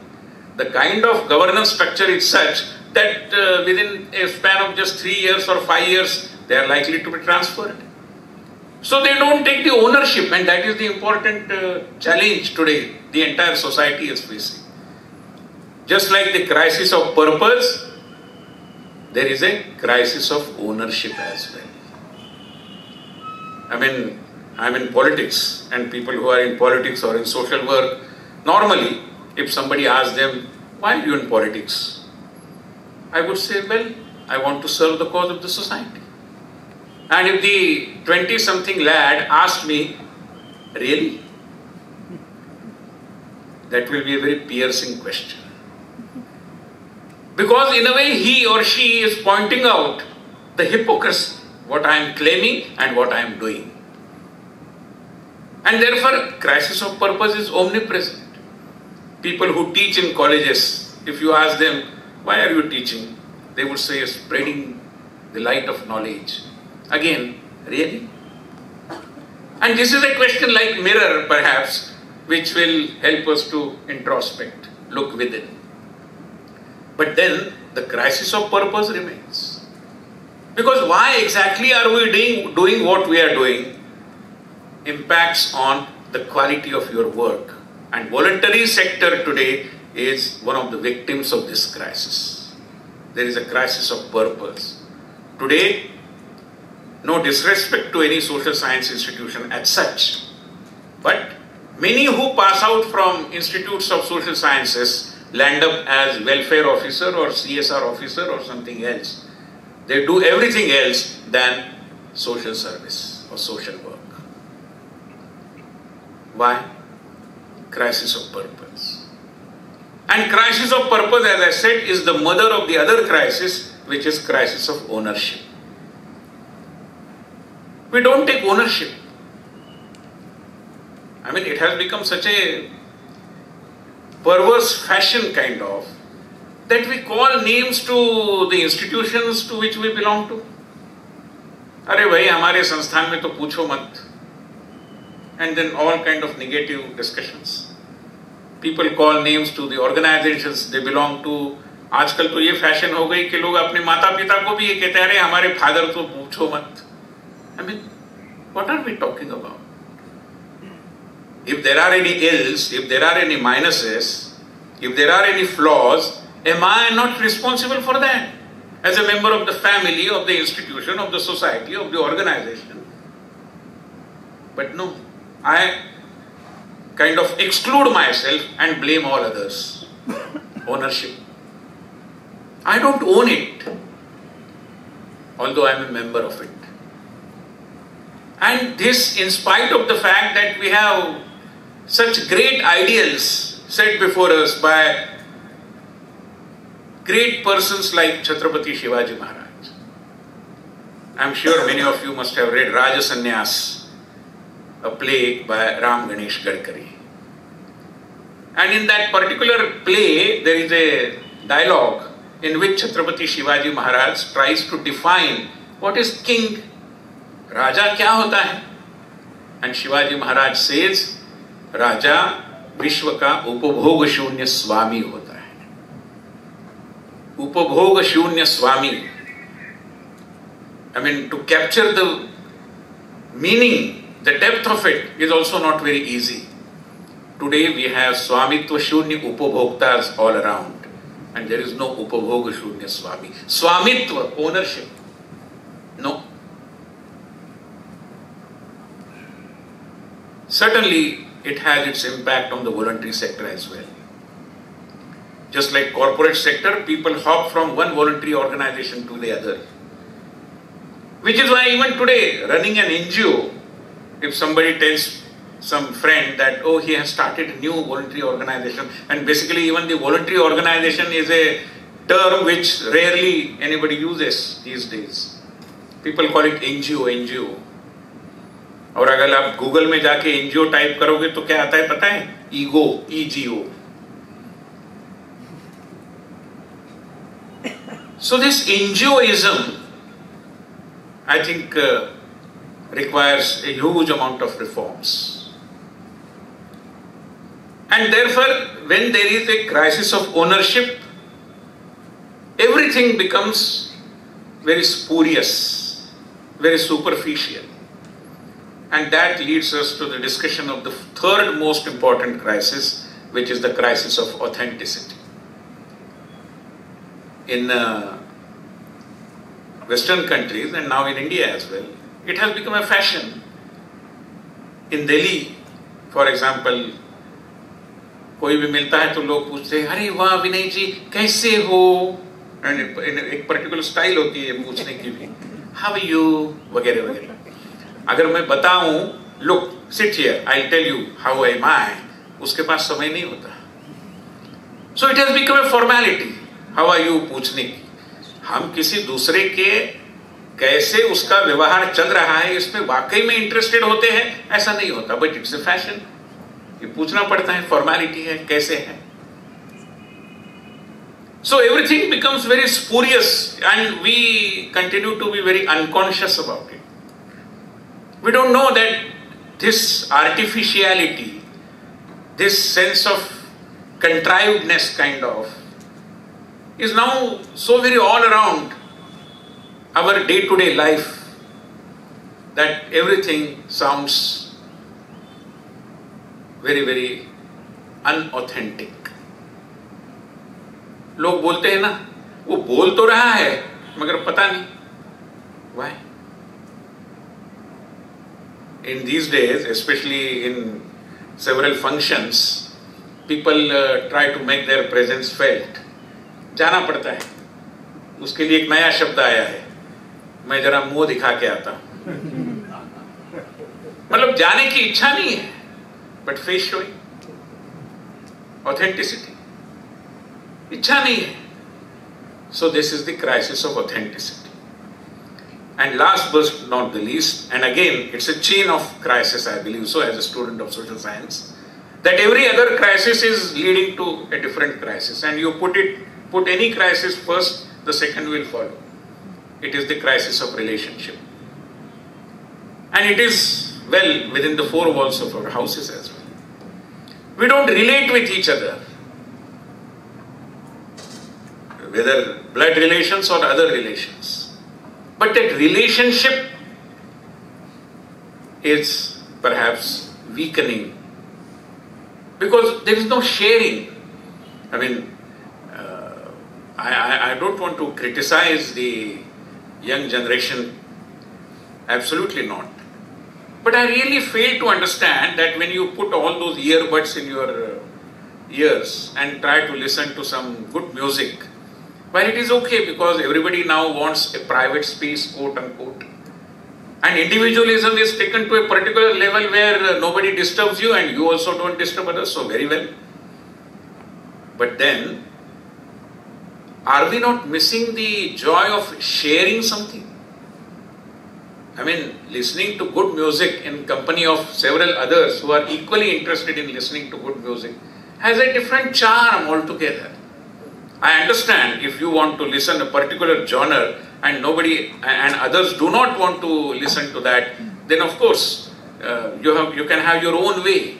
The kind of governance structure is such that within a span of just 3 years or 5 years, they are likely to be transferred. So they don't take the ownership, and that is the important challenge today the entire society is facing. Just like the crisis of purpose, there is a crisis of ownership as well. I'm in politics, and people who are in politics or in social work, normally, if somebody asks them, why are you in politics? I would say, well, I want to serve the cause of the society. And if the 20-something lad asked me, really? That will be a very piercing question. Because in a way, he or she is pointing out the hypocrisy, what I am claiming and what I am doing. And therefore, crisis of purpose is omnipresent. People who teach in colleges, if you ask them, why are you teaching? They would say, spreading the light of knowledge. Again, really? And this is a question like mirror, perhaps, which will help us to introspect, look within. But then, the crisis of purpose remains. Because why exactly are we doing what we are doing? Impacts on the quality of your work. And voluntary sector today is one of the victims of this crisis. There is a crisis of purpose. Today, no disrespect to any social science institution as such, but many who pass out from institutes of social sciences land up as welfare officer or CSR officer or something else. They do everything else than social service or social work. Why? Crisis of purpose. And crisis of purpose, as I said, is the mother of the other crisis, which is crisis of ownership. We don't take ownership. It has become such a perverse fashion kind of, that we call names to the institutions to which we belong to. अरे भाई हमारे संस्थान में तो पूछो मत. And then all kind of negative discussions. People call names to the organizations they belong to. आजकल तो ये फैशन हो गई कि लोग अपने माता पिता को भी ये कहते हैं, अरे हमारे फादर तो पूछो मत. What are we talking about? If there are any ills, if there are any minuses, if there are any flaws, am I not responsible for that? As a member of the family, of the institution, of the society, of the organization. But no, I kind of exclude myself and blame all others. Ownership. I don't own it, although I am a member of it. And this, in spite of the fact that we have such great ideals set before us by great persons like Chhatrapati Shivaji Maharaj. I am sure many of you must have read Raja Sannyas, a play by Ram Ganesh Gadkari. And in that particular play, there is a dialogue in which Chhatrapati Shivaji Maharaj tries to define what is king. Raja kya hota hai? And Shivaji Maharaj says, Raja Vishwa ka upabhog shunya swami hota hai. Upabhog shunya swami. I mean, to capture the meaning, the depth of it is also not very easy. Today we have Swamitva Shunya Upabhoktas all around, and there is no Upabhoga Shunya Swami. Swamitva, ownership, no. Certainly, it has its impact on the voluntary sector as well. Just like corporate sector, people hop from one voluntary organization to the other. Which is why even today, running an NGO, if somebody tells some friend that, oh, he has started a new voluntary organization, and basically even the voluntary organization is a term which rarely anybody uses these days. People call it NGO, NGO. और अगर आप Google में जाके NGO type करोगे तो क्या आता है पता है? Ego, ईजीओ. So this NGOism, I think, requires a huge amount of reforms. And therefore, when there is a crisis of ownership, everything becomes very spurious, very superficial. And that leads us to the discussion of the third most important crisis, which is the crisis of authenticity. In Western countries and now in India as well, it has become a fashion. In Delhi, for example, कोई भी मिलता है तो लोग पूछते हैं, अरे वाह विनय जी कैसे हो? एक पर्टिकुलर स्टाइल होती है पूछने की भी, हाउ आर यू वगैरह वगैरह. अगर मैं बताऊं, look, sit here, I'll tell you how am I, उसके पास समय नहीं होता. So it has become a formality. How are you पूछने की. हम किसी दूसरे के कैसे उसका व्यवहार चल रहा है इसमें वाकई में इंटरेस्टेड होते हैं, ऐसा नहीं होता. But it's a fashion. ये पूछना पड़ता है, फॉर्मेलिटी है, कैसे है. So everything becomes very spurious and we continue to be very unconscious about it. We don't know that this artificiality, this sense of contrivedness kind of, is now so very all around our day-to-day life that everything sounds very, very unauthentic. लोग बोलते हैं ना, वो बोल तो रहा है मगर पता नहीं. Why? In these days, especially in several functions, people try to make their presence felt. जाना पड़ता है. उसके लिए एक नया शब्द आया है, मैं जरा मुंह दिखा के आता हूं. मतलब जाने की इच्छा नहीं है, बट फेस शोइंग, ऑथेंटिसिटी, इच्छा नहीं है. So this is the crisis of authenticity. And last but not the least, and again it's a chain of crisis, I believe so as a student of social science, that every other crisis is leading to a different crisis, and you put any crisis first, the second will follow. It is the crisis of relationship. And it is well within the four walls of our houses as well. We don't relate with each other, whether blood relations or other relations. But that relationship is perhaps weakening because there is no sharing. I mean, I don't want to criticize the young generation, absolutely not. But I really fail to understand that when you put all those earbuds in your ears and try to listen to some good music, while it is okay because everybody now wants a private space, quote unquote, and individualism is taken to a particular level where nobody disturbs you and you also don't disturb others, so very well. But then, are we not missing the joy of sharing something? I mean, listening to good music in company of several others who are equally interested in listening to good music has a different charm altogether. I understand if you want to listen a particular genre and nobody and others do not want to listen to that, then of course you can have your own way.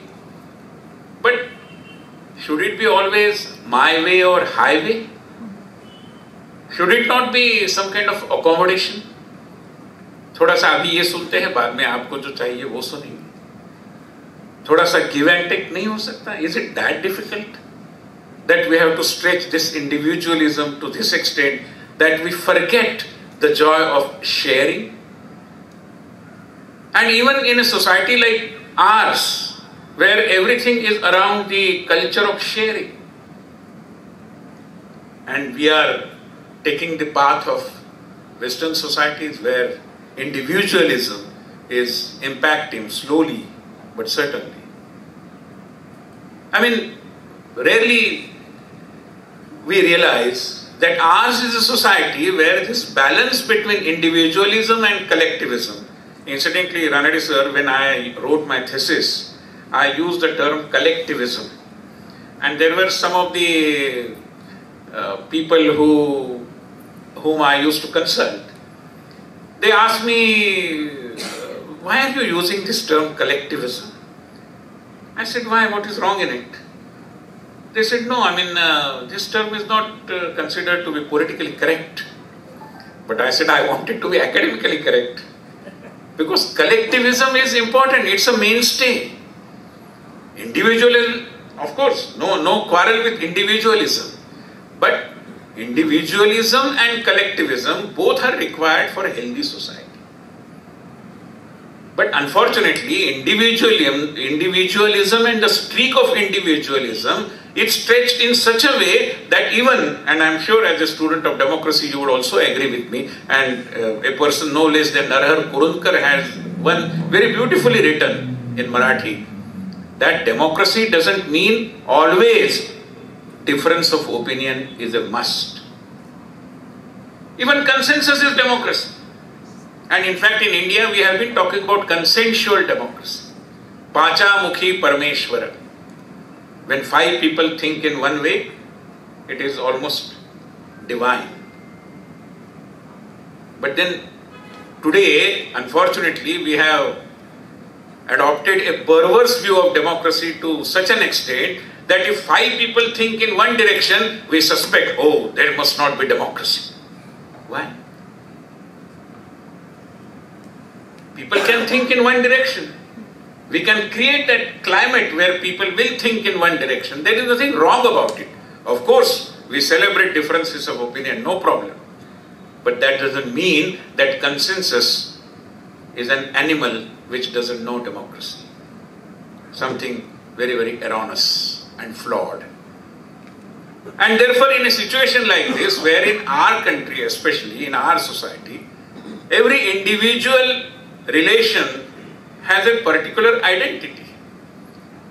But should it be always my way or highway? Should it not be some kind of accommodation? थोड़ा सा अभी ये सुनते हैं, बाद में आपको जो चाहिए वो सुनेंगे। थोड़ा सा गिव एंड टेक नहीं हो सकता? Is it that difficult that we have to stretch this individualism to this extent that we forget the joy of sharing? And even in a society like ours, where everything is around the culture of sharing, and we are taking the path of Western societies where individualism is impacting slowly but certainly. I mean, rarely we realize that ours is a society where this balance between individualism and collectivism. Incidentally, Ranade sir, when I wrote my thesis, I used the term collectivism. And there were some of the people whom I used to consult. They asked me, why are you using this term collectivism? I said, why? What is wrong in it? They said, no, I mean, this term is not considered to be politically correct. But I said, I want it to be academically correct. Because collectivism is important, it's a mainstay. Individualism, of course, no quarrel with individualism. But individualism and collectivism both are required for a healthy society. But unfortunately, individualism and the streak of individualism, it's stretched in such a way that even, and I'm sure as a student of democracy you would also agree with me, and a person no less than Narahar Kurundkar has one very beautifully written in Marathi, that democracy doesn't mean always difference of opinion is a must. Even consensus is democracy. And in fact, in India, we have been talking about consensual democracy. Pacha Mukhi Parameshwara. When 5 people think in one way, it is almost divine. But then, today, unfortunately, we have adopted a perverse view of democracy to such an extent that if 5 people think in one direction, we suspect, oh, there must not be democracy. Why? People can think in one direction. We can create that climate where people will think in one direction. There is nothing wrong about it. Of course, we celebrate differences of opinion, no problem. But that doesn't mean that consensus is an animal which doesn't know democracy. Something very, very erroneous and flawed. And therefore, in a situation like this, where in our country, especially in our society, every individual relation has a particular identity.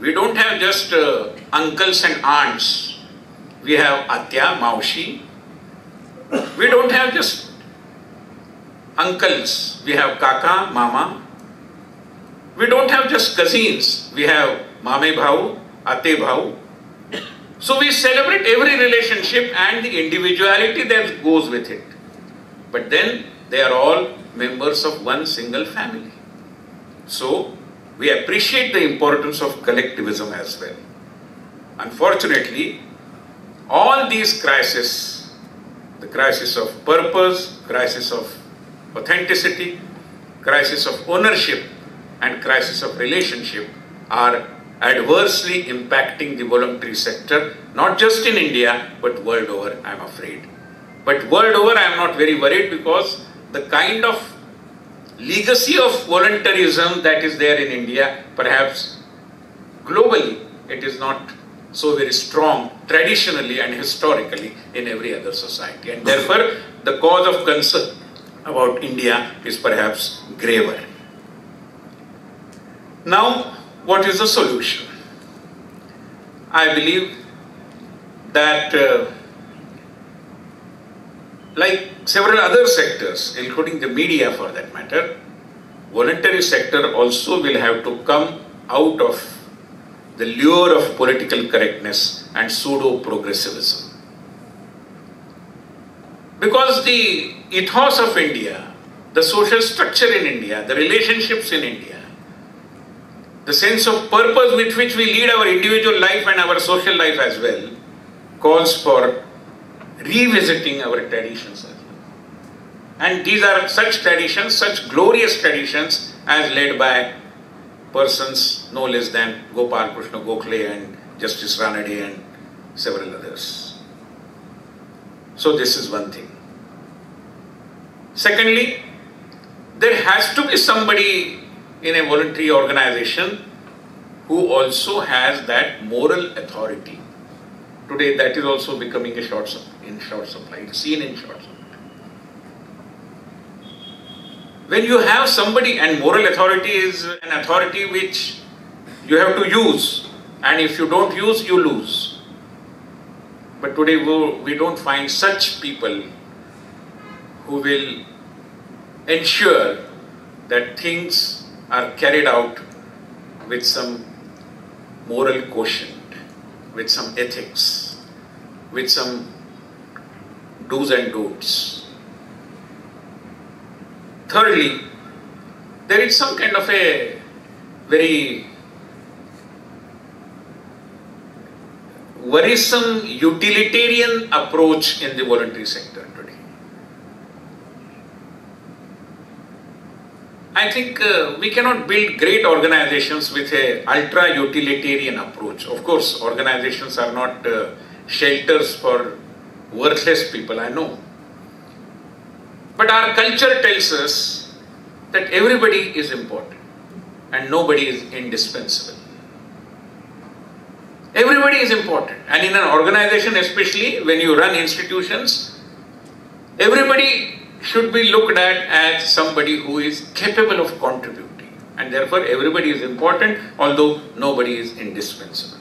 We don't have just uncles and aunts. We have Atya, Maushi. We don't have just uncles. We have Kaka, Mama. We don't have just cousins. We have Mame Bhau, Ate Bhau. So we celebrate every relationship and the individuality that goes with it. But then they are all members of one single family. So we appreciate the importance of collectivism as well. Unfortunately, all these crises, the crisis of purpose, crisis of authenticity, crisis of ownership, and crisis of relationship are adversely impacting the voluntary sector, not just in India, but world over, I am afraid. But world over, I am not very worried, because the kind of legacy of voluntarism that is there in India, perhaps globally, it is not so very strong traditionally and historically in every other society. And therefore, the cause of concern about India is perhaps graver. Now, what is the solution? I believe that like several other sectors, including the media for that matter, voluntary sector also will have to come out of the lure of political correctness and pseudo-progressivism. Because the ethos of India, the social structure in India, the relationships in India, the sense of purpose with which we lead our individual life and our social life as well, calls for revisiting our traditions as well. And these are such traditions, such glorious traditions as led by persons no less than Gopal Krishna Gokhale and Justice Ranade and several others. So this is one thing. Secondly, there has to be somebody in a voluntary organization who also has that moral authority. Today that is also becoming in short supply. It's seen in short supply. When you have somebody, and moral authority is an authority which you have to use, and if you don't use, you lose. But today we don't find such people who will ensure that things are carried out with some moral quotient, with some ethics, with some do's and don'ts. Thirdly, there is some kind of a very worrisome utilitarian approach in the voluntary sector today. I think we cannot build great organizations with a ultra-utilitarian approach. Of course, organizations are not shelters for worthless people, I know. But our culture tells us that everybody is important and nobody is indispensable. Everybody is important, and in an organization, especially when you run institutions, everybody should be looked at as somebody who is capable of contributing, and therefore everybody is important, although nobody is indispensable.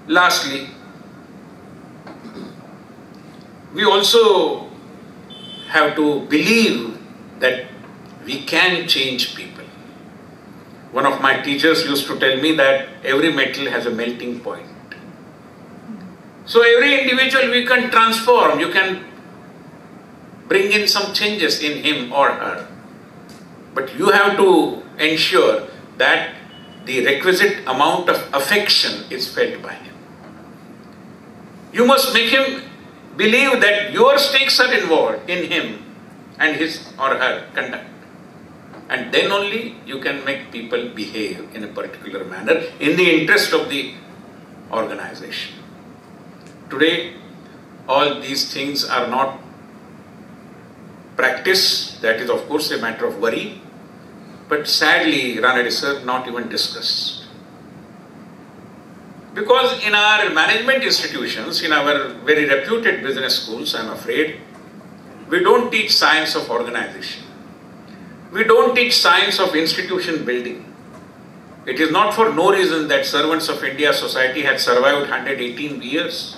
Lastly, we also have to believe that we can change people. One of my teachers used to tell me that every metal has a melting point. So every individual we can transform, you can bring in some changes in him or her. But you have to ensure that the requisite amount of affection is felt by him. You must make him believe that your stakes are involved in him and his or her conduct. And then only you can make people behave in a particular manner in the interest of the organization. Today, all these things are not practiced. That is, of course, a matter of worry. But sadly, Ranade sir, not even discussed. Because in our management institutions, in our very reputed business schools, I am afraid, we don't teach science of organization. We don't teach science of institution building. It is not for no reason that Servants of India Society had survived 118 years.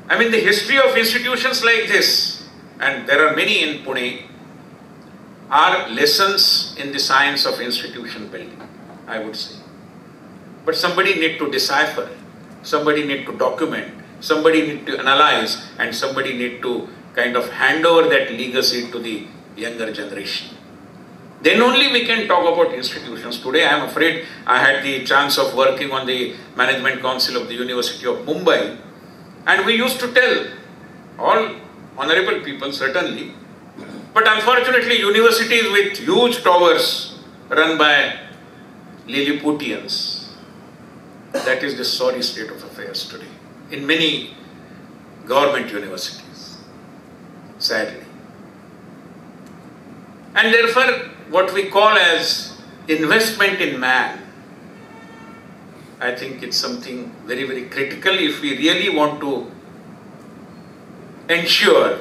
I mean, the history of institutions like this, and there are many in Pune, are lessons in the science of institution building, I would say. But somebody need to decipher, somebody need to document, somebody need to analyze, and somebody need to kind of hand over that legacy to the younger generation. Then only we can talk about institutions. Today I am afraid I had the chance of working on the Management Council of the University of Mumbai, and we used to tell, all honorable people certainly, but unfortunately universities with huge towers run by Lilliputians. That is the sorry state of affairs today in many government universities, sadly. And therefore, what we call as investment in man, I think it's something very, very critical if we really want to ensure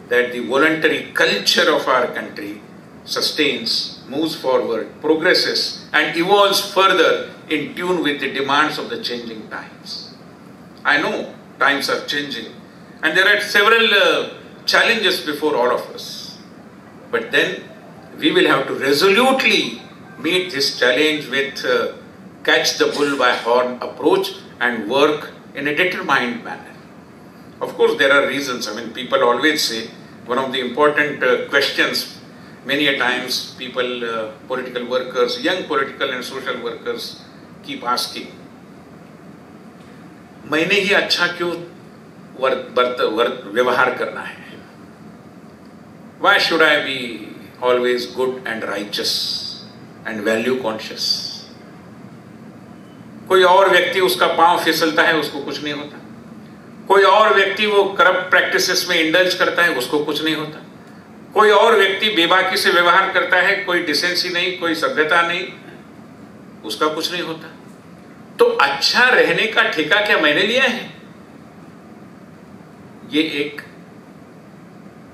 that the voluntary culture of our country sustains, moves forward, progresses, and evolves further in tune with the demands of the changing times. I know times are changing, and there are several challenges before all of us. But then we will have to resolutely meet this challenge with catch the bull by horn approach and work in a determined manner. Of course, there are reasons. I mean, people always say, one of the important questions, many a times people, political workers, young political and social workers keep asking, मैंने ही अच्छा क्यों व्यवहार करना है। Why should I be always good and righteous and value conscious? कोई और व्यक्ति उसका पांव फिसलता है, उसको कुछ नहीं होता। कोई और व्यक्ति वो करप्ट प्रैक्टिसेस में इंडल्ज करता है, उसको कुछ नहीं होता। कोई और व्यक्ति बेबाकी से व्यवहार करता है, कोई डिसेंसी नहीं, कोई सभ्यता नहीं, उसका कुछ नहीं होता। तो अच्छा रहने का ठेका क्या मैंने लिया है? ये एक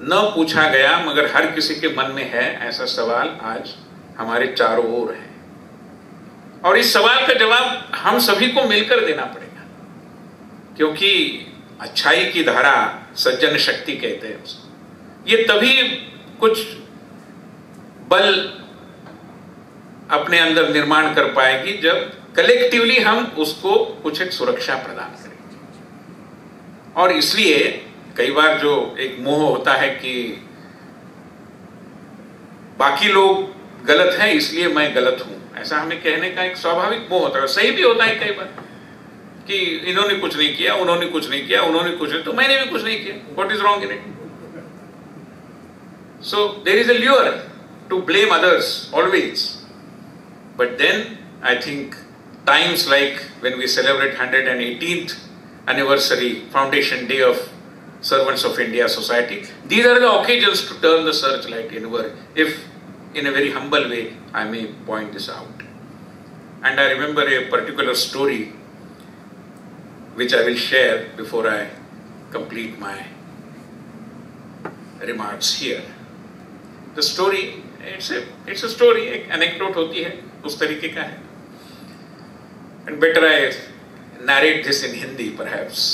न पूछा गया मगर हर किसी के मन में है ऐसा सवाल आज हमारे चारों ओर है, और इस सवाल का जवाब हम सभी को मिलकर देना पड़ेगा, क्योंकि अच्छाई की धारा सज्जन शक्ति कहते हैं उसको। ये तभी कुछ बल अपने अंदर निर्माण कर पाएगी जब कलेक्टिवली हम उसको कुछ एक सुरक्षा प्रदान करेंगे। और इसलिए कई बार जो एक मोह होता है कि बाकी लोग गलत हैं इसलिए मैं गलत हूं, ऐसा हमें कहने का एक स्वाभाविक मोह होता है। सही भी होता है कई बार कि इन्होंने कुछ नहीं किया, उन्होंने कुछ नहीं किया, उन्होंने कुछ नहीं, तो मैंने भी कुछ नहीं किया। What is wrong in it? So there is a lure to blame others always, but then I think times like when we celebrate 118th anniversary Foundation Day of Servants of India Society, these are the occasions to turn the searchlight inward, if in a very humble way I may point this out. And I remember a particular story which I will share before I complete my remarks here. The story, it's a story, एक anecdote होती है, उस तरीके का है। And better I narrate this in Hindi perhaps.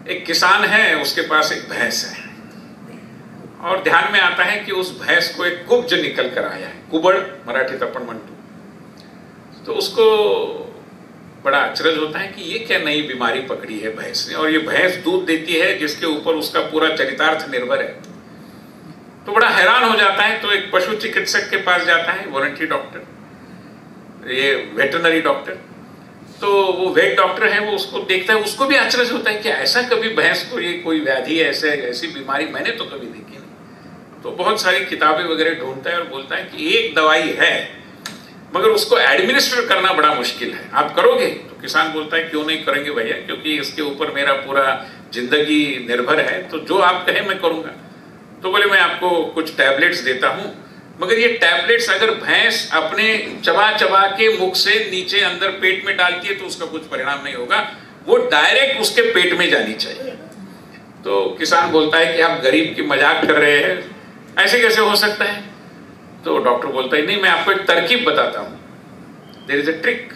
एक किसान है, उसके पास एक भैंस है, और ध्यान में आता है कि उस भैंस को एक कुब्ज निकल कर आया है, कुबड़ मराठी तपन मंटू। तो उसको बड़ा अचरज होता है कि ये क्या नई बीमारी पकड़ी है भैंस ने, और ये भैंस दूध देती है जिसके ऊपर उसका पूरा चरितार्थ निर्भर है। तो बड़ा हैरान हो जाता है, तो एक पशु चिकित्सक के पास जाता है, वॉलंटरी डॉक्टर, ये वेटरनरी डॉक्टर। तो वो वेट डॉक्टर है, वो उसको देखता है, उसको भी अचरज होता है कि ऐसा कभी भैंस को ये कोई व्याधि है, ऐसी बीमारी मैंने तो कभी देखी नहीं। तो बहुत सारी किताबें वगैरह ढूंढता है और बोलता है कि एक दवाई है मगर उसको एडमिनिस्टर करना बड़ा मुश्किल है, आप करोगे? तो किसान बोलता है क्यों नहीं करेंगे भैया, क्योंकि इसके ऊपर मेरा पूरा जिंदगी निर्भर है, तो जो आप कहें मैं करूंगा। तो बोले मैं आपको कुछ टैबलेट्स देता हूं, मगर ये टैबलेट्स अगर भैंस अपने चबा चबा के मुख से नीचे अंदर पेट में डालती है तो उसका कुछ परिणाम नहीं होगा, वो डायरेक्ट उसके पेट में जानी चाहिए। तो किसान बोलता है कि आप गरीब की मजाक कर रहे हैं, ऐसे कैसे हो सकता है? तो डॉक्टर बोलता है नहीं, मैं आपको एक तरकीब बताता हूं, there is a trick,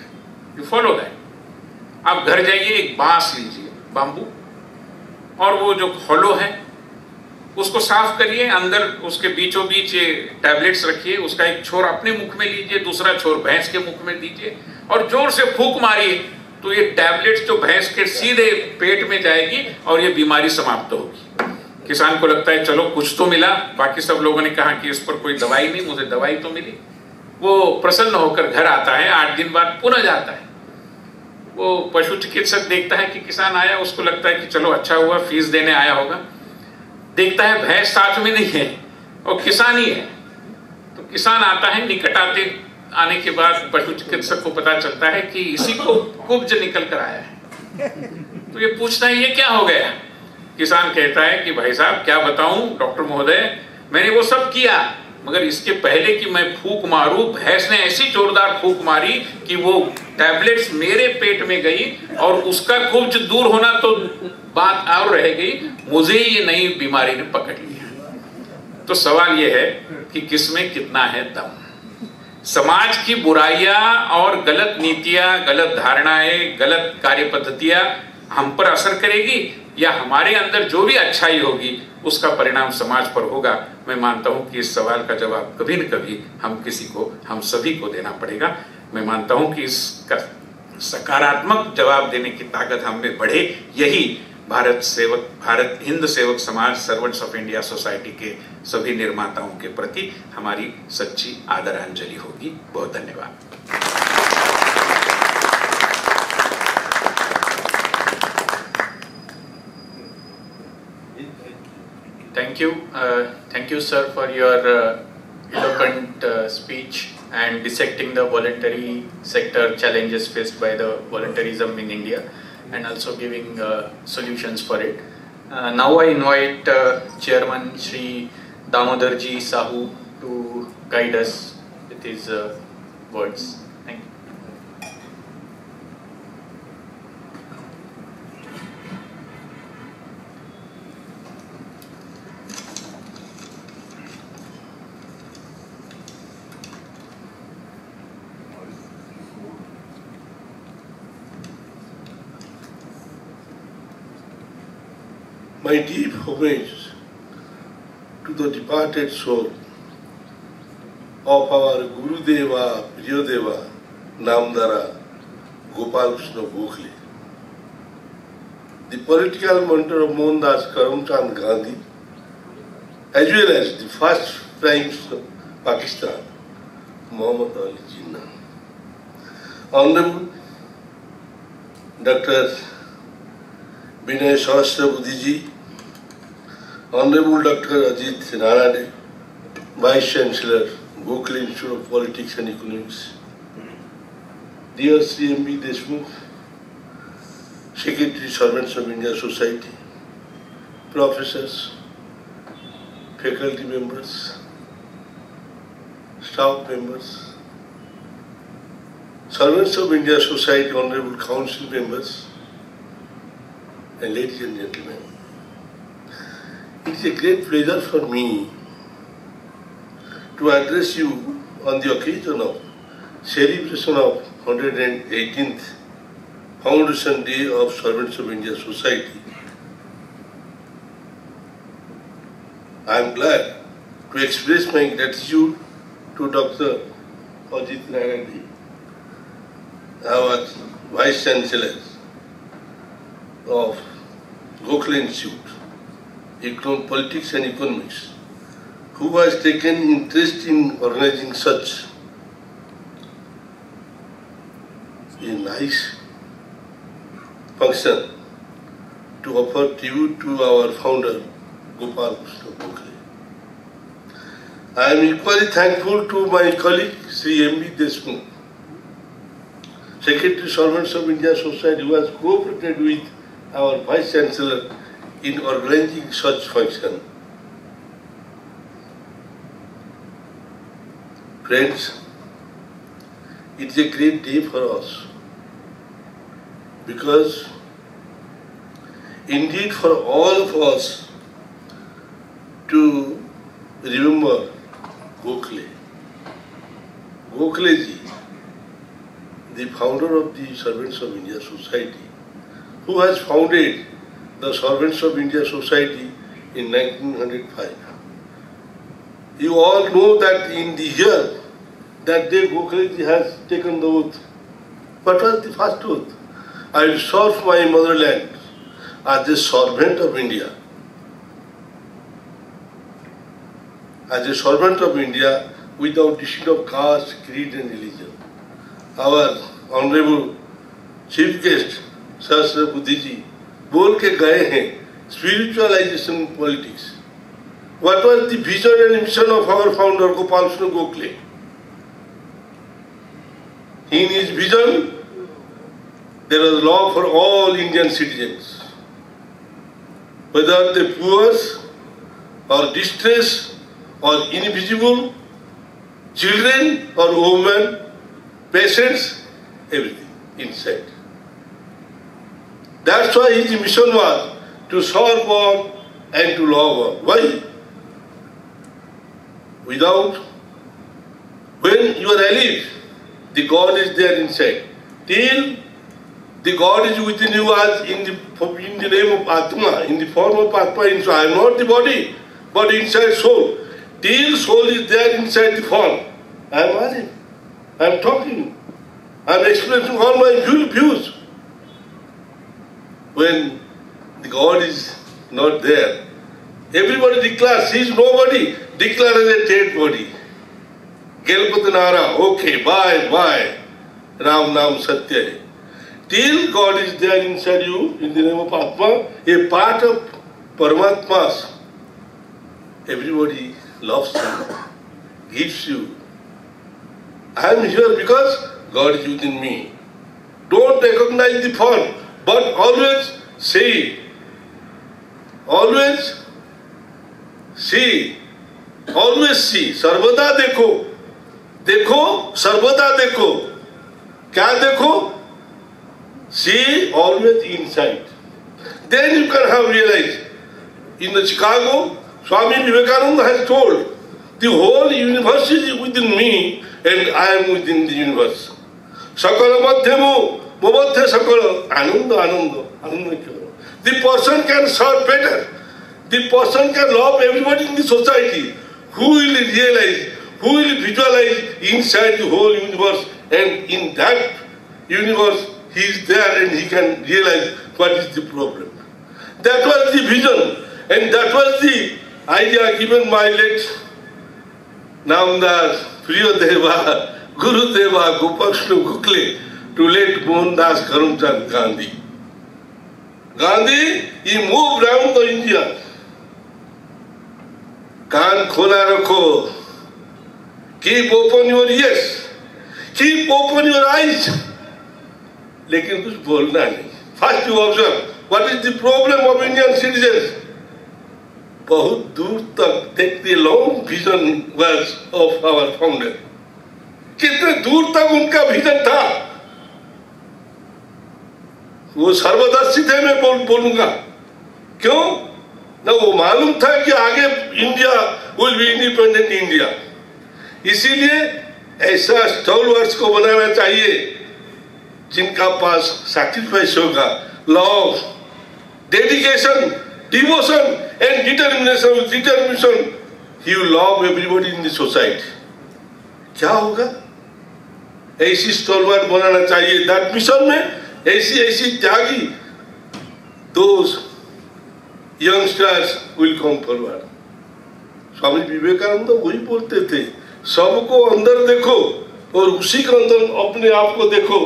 you follow that. आप घर जाइए, एक बांस लीजिए, बांबू, और वो जो हॉलो है उसको साफ करिए, अंदर उसके बीचों बीच ये टैबलेट्स रखिए, उसका एक छोर अपने मुख में लीजिए, दूसरा छोर भैंस के मुख में दीजिए, और जोर से फूंक मारिए, तो ये टैबलेट्स जो भैंस के सीधे पेट में जाएगी और ये बीमारी समाप्त होगी। किसान को लगता है चलो कुछ तो मिला, बाकी सब लोगों ने कहा कि इस पर कोई दवाई नहीं, मुझे दवाई तो मिली। वो प्रसन्न होकर घर आता है, 8 दिन बाद पुनः जाता है। वो पशु चिकित्सक देखता है कि किसान आया, उसको लगता है कि चलो अच्छा हुआ, फीस देने आया होगा। देखता है भैंस साथ में नहीं है और किसान ही है। तो किसान आता है, निकट आने के बाद पशु चिकित्सक को पता चलता है कि इसी को कुब्ज निकल कर आया है। तो ये पूछता है ये क्या हो गया? किसान कहता है कि भाई साहब क्या बताऊं डॉक्टर महोदय, मैंने वो सब किया, मगर इसके पहले कि मैं फूंक मारूं, भैंस ने ऐसी जोरदार फूंक मारी कि वो टैबलेट्स मेरे पेट में गई, और उसका कुब्ज दूर होना तो बात और रह गई, मुझे ये नई बीमारी ने पकड़ लिया। तो सवाल ये है कि किसमें कितना है दम। समाज की बुराइयां और गलत नीतियां, गलत धारणाएं, गलत कार्य पद्धतियां हम पर असर करेगी, या हमारे अंदर जो भी अच्छाई होगी उसका परिणाम समाज पर होगा? मैं मानता हूं कि इस सवाल का जवाब कभी न कभी हम सभी को देना पड़ेगा। मैं मानता हूं कि इसका सकारात्मक जवाब देने की ताकत हम में बढ़े, यही भारत हिंद सेवक समाज सर्वेंट्स ऑफ इंडिया सोसाइटी के सभी निर्माताओं के प्रति हमारी सच्ची आदरांजलि होगी। बहुत धन्यवाद। Thank you, sir, for your eloquent speech and dissecting the voluntary sector challenges faced by the voluntarism in India, and also giving solutions for it. Now I invite Chairman Shri Damodarji Sahu to guide us with his words. Thank you. My deep homage to the departed soul of our Gurudeva, Priyodeva, Namdara, Gopal Krishna Gokhale. The political mentor of Mohandas Karamchand Gandhi, as well as the first Prime Minister of Pakistan, Muhammad Ali Jinnah. Honorable Dr. Vinay Sahasrabuddhe ji, Honorable Dr. Ajit Ranade, Vice-Chancellor, Gokhale Institute of Politics and Economics, dear Sri M.B. Deshmukh, Secretary Servants of India Society, professors, faculty members, staff members, Servants of India Society, Honorable Council members, and ladies and gentlemen, it is a great pleasure for me to address you on the occasion of celebration of 118th Foundation Day of Servants of India Society. I am glad to express my gratitude to Dr. Ajit Ranade, our Vice-Chancellor of Gokhale Institute, Politics and Economics, who has taken interest in organizing such a nice function to offer tribute to our founder, Gopal Krishna Gokhale. I am equally thankful to my colleague, Sri M.B. Deshmukh, Secretary Servants of India Society, who has cooperated with our Vice-Chancellor in organizing such function. Friends, it is a great day for us because indeed for all of us to remember Gokhale. Gokhale ji, the founder of the Servants of India Society, who has founded the Servants of India Society in 1905. You all know that in the year that day Gokhale ji has taken the oath. What was the first oath? I will serve my motherland as a servant of India. As a servant of India without distinction of caste, creed and religion. Our Honorable Chief Guest, Sahasrabuddhe ji, बोल के गए हैं spiritualization in politics. What was the vision and mission of our founder Gopal Krishna Gokhale? In his vision, there was law for all Indian citizens, whether they poor or distressed or invisible, children or women, patients, everything inside. That's why his mission was to serve all and to love all. Why? When you are alive, the God is there inside. Till the God is within you as in the name of Atma, in the form of Atma inside. I am not the body, but inside soul. Till soul is there inside the form, I am alive. I am talking. I am expressing all my views. When the God is not there, everybody declares he is nobody, declare as a dead body. Gelpatanara, okay, bye, Ram Nam Satya. Till God is there inside you, in the name of Atma, a part of Paramatma's everybody loves you, gives you. I am here because God is within me. Don't recognize the form, but always see. Always see. Always see. सर्वदा देखो. देखो, सर्वदा देखो. क्या देखो? See always inside. Then you can have realized. In the Chicago, Swami Vivekananda has told, the whole universe is within me and I am within the universe. Sakala madhyamo, momadhya sakala, ananda, ananda, ananda kyora. The person can serve better. The person can love everybody in the society. Who will realize, who will visualize inside the whole universe, and in that universe he is there and he can realize what is the problem. That was the vision and that was the idea given by late Namdas, Priyodeva, Gurudeva, Gopal Krishna Gokhale to late Mohandas Karamchand Gandhi. Gandhi, he moved around the India. कान खोला रखो. Keep open your ears. Keep open your eyes. लेकिन कुछ बोलना नहीं. First you observe what is the problem of Indian citizens. बहुत दूर तक देखते long vision was of our founder. कितने दूर तक उनका विजन था. वो सर्वदर्शी थे मैं बोलूंगा. क्यों? ना वो मालूम था कि आगे India will be independent India. इसीलिए ऐसा स्टॉलवर्ड्स को बनाना चाहिए जिनका पास सैक्रिफाइस होगा, love, dedication, devotion and determination. He will love everybody in the society. क्या होगा? ऐसी स्टॉलवर्ड बनाना चाहिए. दैट मिशन में ऐसी त्यागी दोस्त youngsters will come forward. Swami Vivekananda वही बोलते थे, सबको अंदर देखो और उसी के अंदर अपने आप को देखो.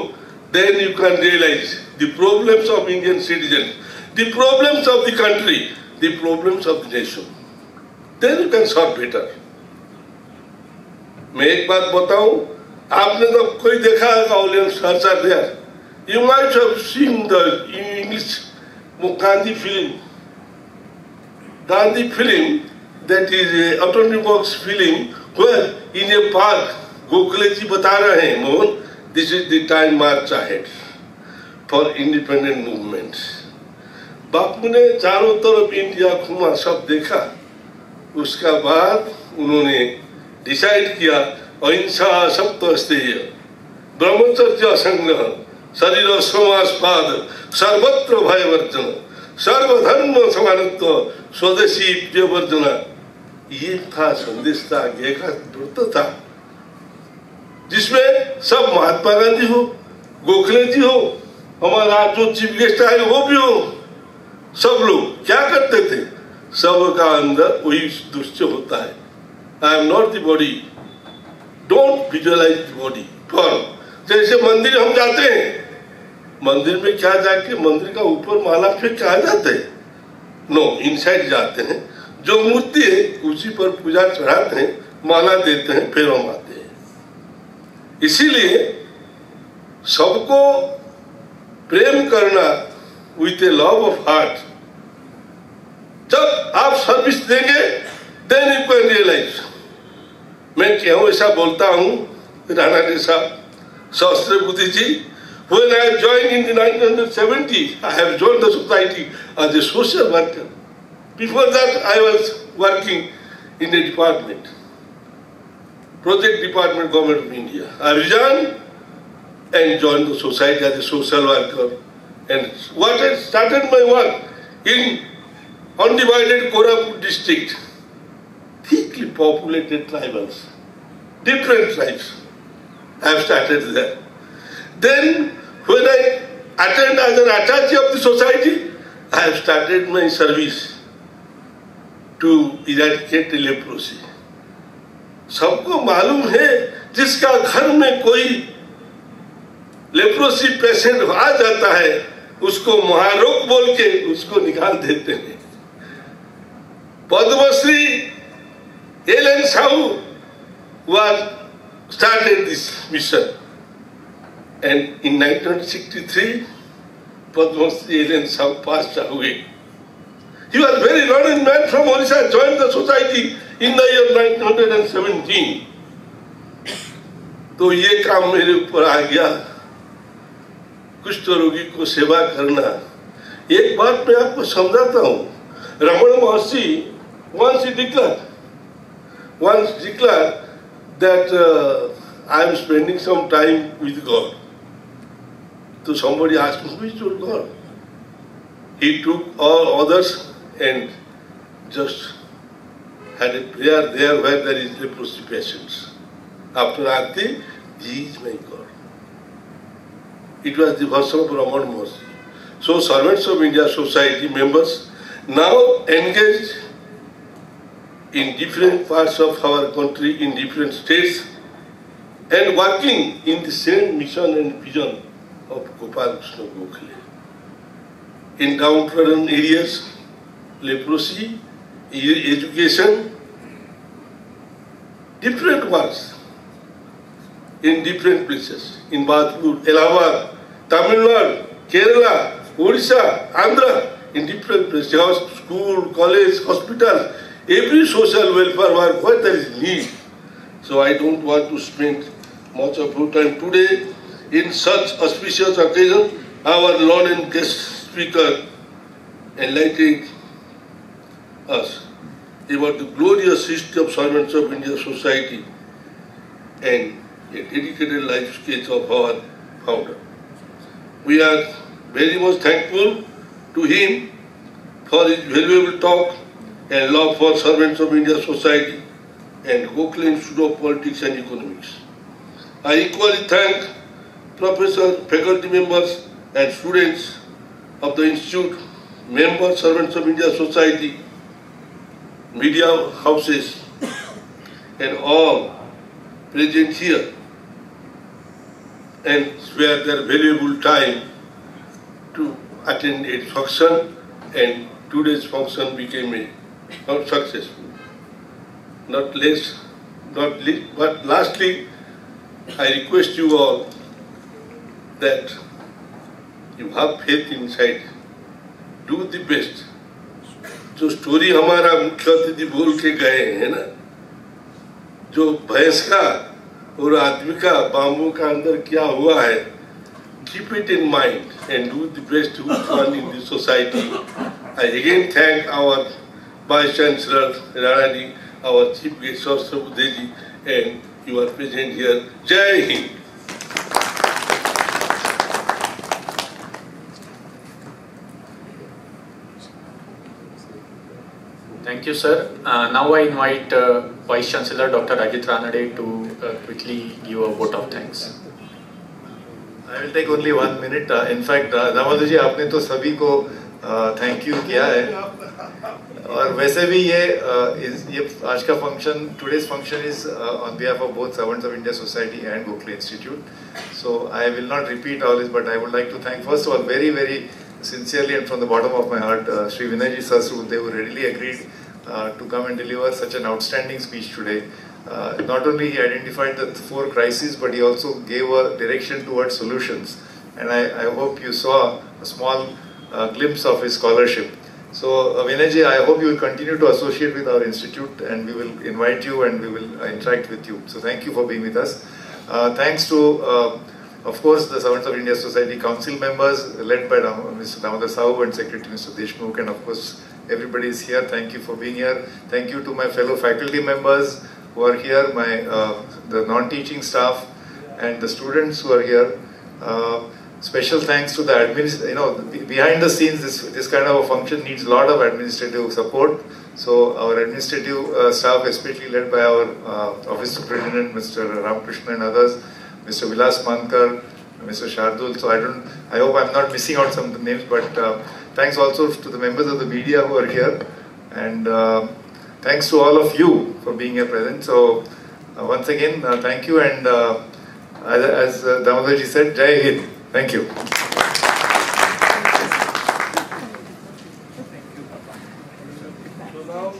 Then you can realize the problems of Indian citizens, the problems of the country, the problems of the nation. Then you can solve better. मैं एक बात बताऊं, आपने तो कोई देखा होगा William Shakespeare. You might have seen the English Gandhi film. Gandhi film, that is a autonomous film where in a park Gokhale ji बता रहे हैं, Mohan, this is the time march ahead for independent movement. बापू ने चारों तरफ India घुमा, सब देखा. उसका बाद उन्होंने डिसाइड किया अहिंसा सत्य स्थेय, ब्रह्मचर्य संग्रह, शरीर समाजपाद, सर्वत्र भयवर्जन, सर्वधर्म समानत्व, स्वदेशी प्रियवर्जना. ये था संदेश था, आगे का व्रत था जिसमें सब महात्मा गांधी हो, गोखले जी हो, हमारा जो चीफ गेस्ट आए वो भी हो. सब लोग क्या करते थे? सबका अंदर वही दृश्य होता है. I am not the body. Don't visualise the body. जैसे मंदिर हम जाते हैं, मंदिर में क्या जाके मंदिर का ऊपर माला फेंक के आ जाते हैं? नो, इनसाइड जाते हैं. जो मूर्ति है उसी पर पूजा चढ़ाते हैं, माला देते हैं, फिर हम आते हैं. इसीलिए सबको प्रेम करना with A love of heart. जब आप सर्विस देंगे देन यू कैन रियलाइज. मैं क्यों ऐसा बोलता हूँ? रानाडे साहब, सहस्त्रबुद्धे जी, when I joined in the 1970, I have joined the society as a social worker. Before that, I was working in a department, project department, government of India. I resigned and joined the society as a social worker. And what I started my work in undivided Koraput district, thickly populated tribals, different tribes. I have started there. Then, when I attend as an attaché of the society, I have started my service to eradicate leprosy. सबको मालूम है जिसका घर में कोई leprosy patient आ जाता है उसको महारोग बोल के उसको निकाल देते हैं. Padmashri L.N. Sahu started this mission. And in 1963, Padma Shri L.N. Sahu passed away. He was a very learned man from Orissa, joined the society in the year 1917. तो ये काम मेरे ऊपर आ गया, कुष्ठ रोगी को सेवा करना. एक बात मैं आपको समझाता हूँ. Ramana Maharshi once declared that I am spending some time with God. So somebody asked me, which was God? He took all others and just had a prayer there where there is leprosy patients. After Aarti, He is my God. It was the verse of Ramana Maharshi. So servants of India Society members now engaged in different parts of our country, in different states, and working in the same mission and vision of Gopal Krishna Gokhale. In downtrodden areas, leprosy, education, different works in different places. In Badpur, Allahabad, Tamil Nadu, Kerala, Odisha, Andhra, in different places, school, college, hospitals, every social welfare work where there is need. So I don't want to spend much of your time today in such auspicious occasion. Our Lord and guest speaker enlightened us about the glorious history of Servants of India Society and a dedicated life sketch of our founder. We are very much thankful to him for his valuable talk and love for Servants of India Society and Gokhale Institute of Politics and Economics. I equally thank professors, faculty members and students of the Institute, members, Servants of India Society, media houses and all present here and spare their valuable time to attend its function, and today's function became successful. Not least, but lastly, I request you all that you have faith inside, do the best. जो story हमारा मुख्य अतिथि बोल के गए हैं ना, जो भैंस का और आदमी का बाम्बू का अंदर क्या हुआ है, keep it in mind and do the best you can in the society. I again thank our Vice-Chancellor Ranade, our Chief Guest Sahasrabuddhe, and you are present here. Jai Hind. Thank you, sir. Now I invite Vice-Chancellor Dr. Ajit Ranade to quickly give a vote of thanks. I will take only 1 minute. In fact, Damodar जी आपने तो सभी को thank you किया है, और वैसे भी ये आज का function, today's function is on behalf of both Servants of India Society and Gokhale Institute. So I will not repeat all this, but I would like to thank first of all very, very sincerely and from the bottom of my heart Sri Vinay Sahasrabuddhe, who readily agreed to come and deliver such an outstanding speech today. Not only he identified the 4 crises, but he also gave a direction towards solutions. And I hope you saw a small glimpse of his scholarship. So Vinay, I hope you will continue to associate with our institute, and we will invite you and we will interact with you. So thank you for being with us. Thanks to of course, the Servants of India Society Council members led by Mr. Damodar Sahu and Secretary Mr. Deshmukh, and of course everybody is here. Thank you for being here. Thank you to my fellow faculty members who are here, the non-teaching staff and the students who are here. Special thanks to the behind the scenes, this kind of a function needs a lot of administrative support. So our administrative staff, especially led by our Office Superintendent Mr. Ramakrishna and others, Mr. Vilas Mankar, Mr. Shardul. So I hope I'm not missing out some of the names, but thanks also to the members of the media who are here, and thanks to all of you for being here present. So once again, thank you, and as Damodar ji said, Jai Hind. Thank you. So now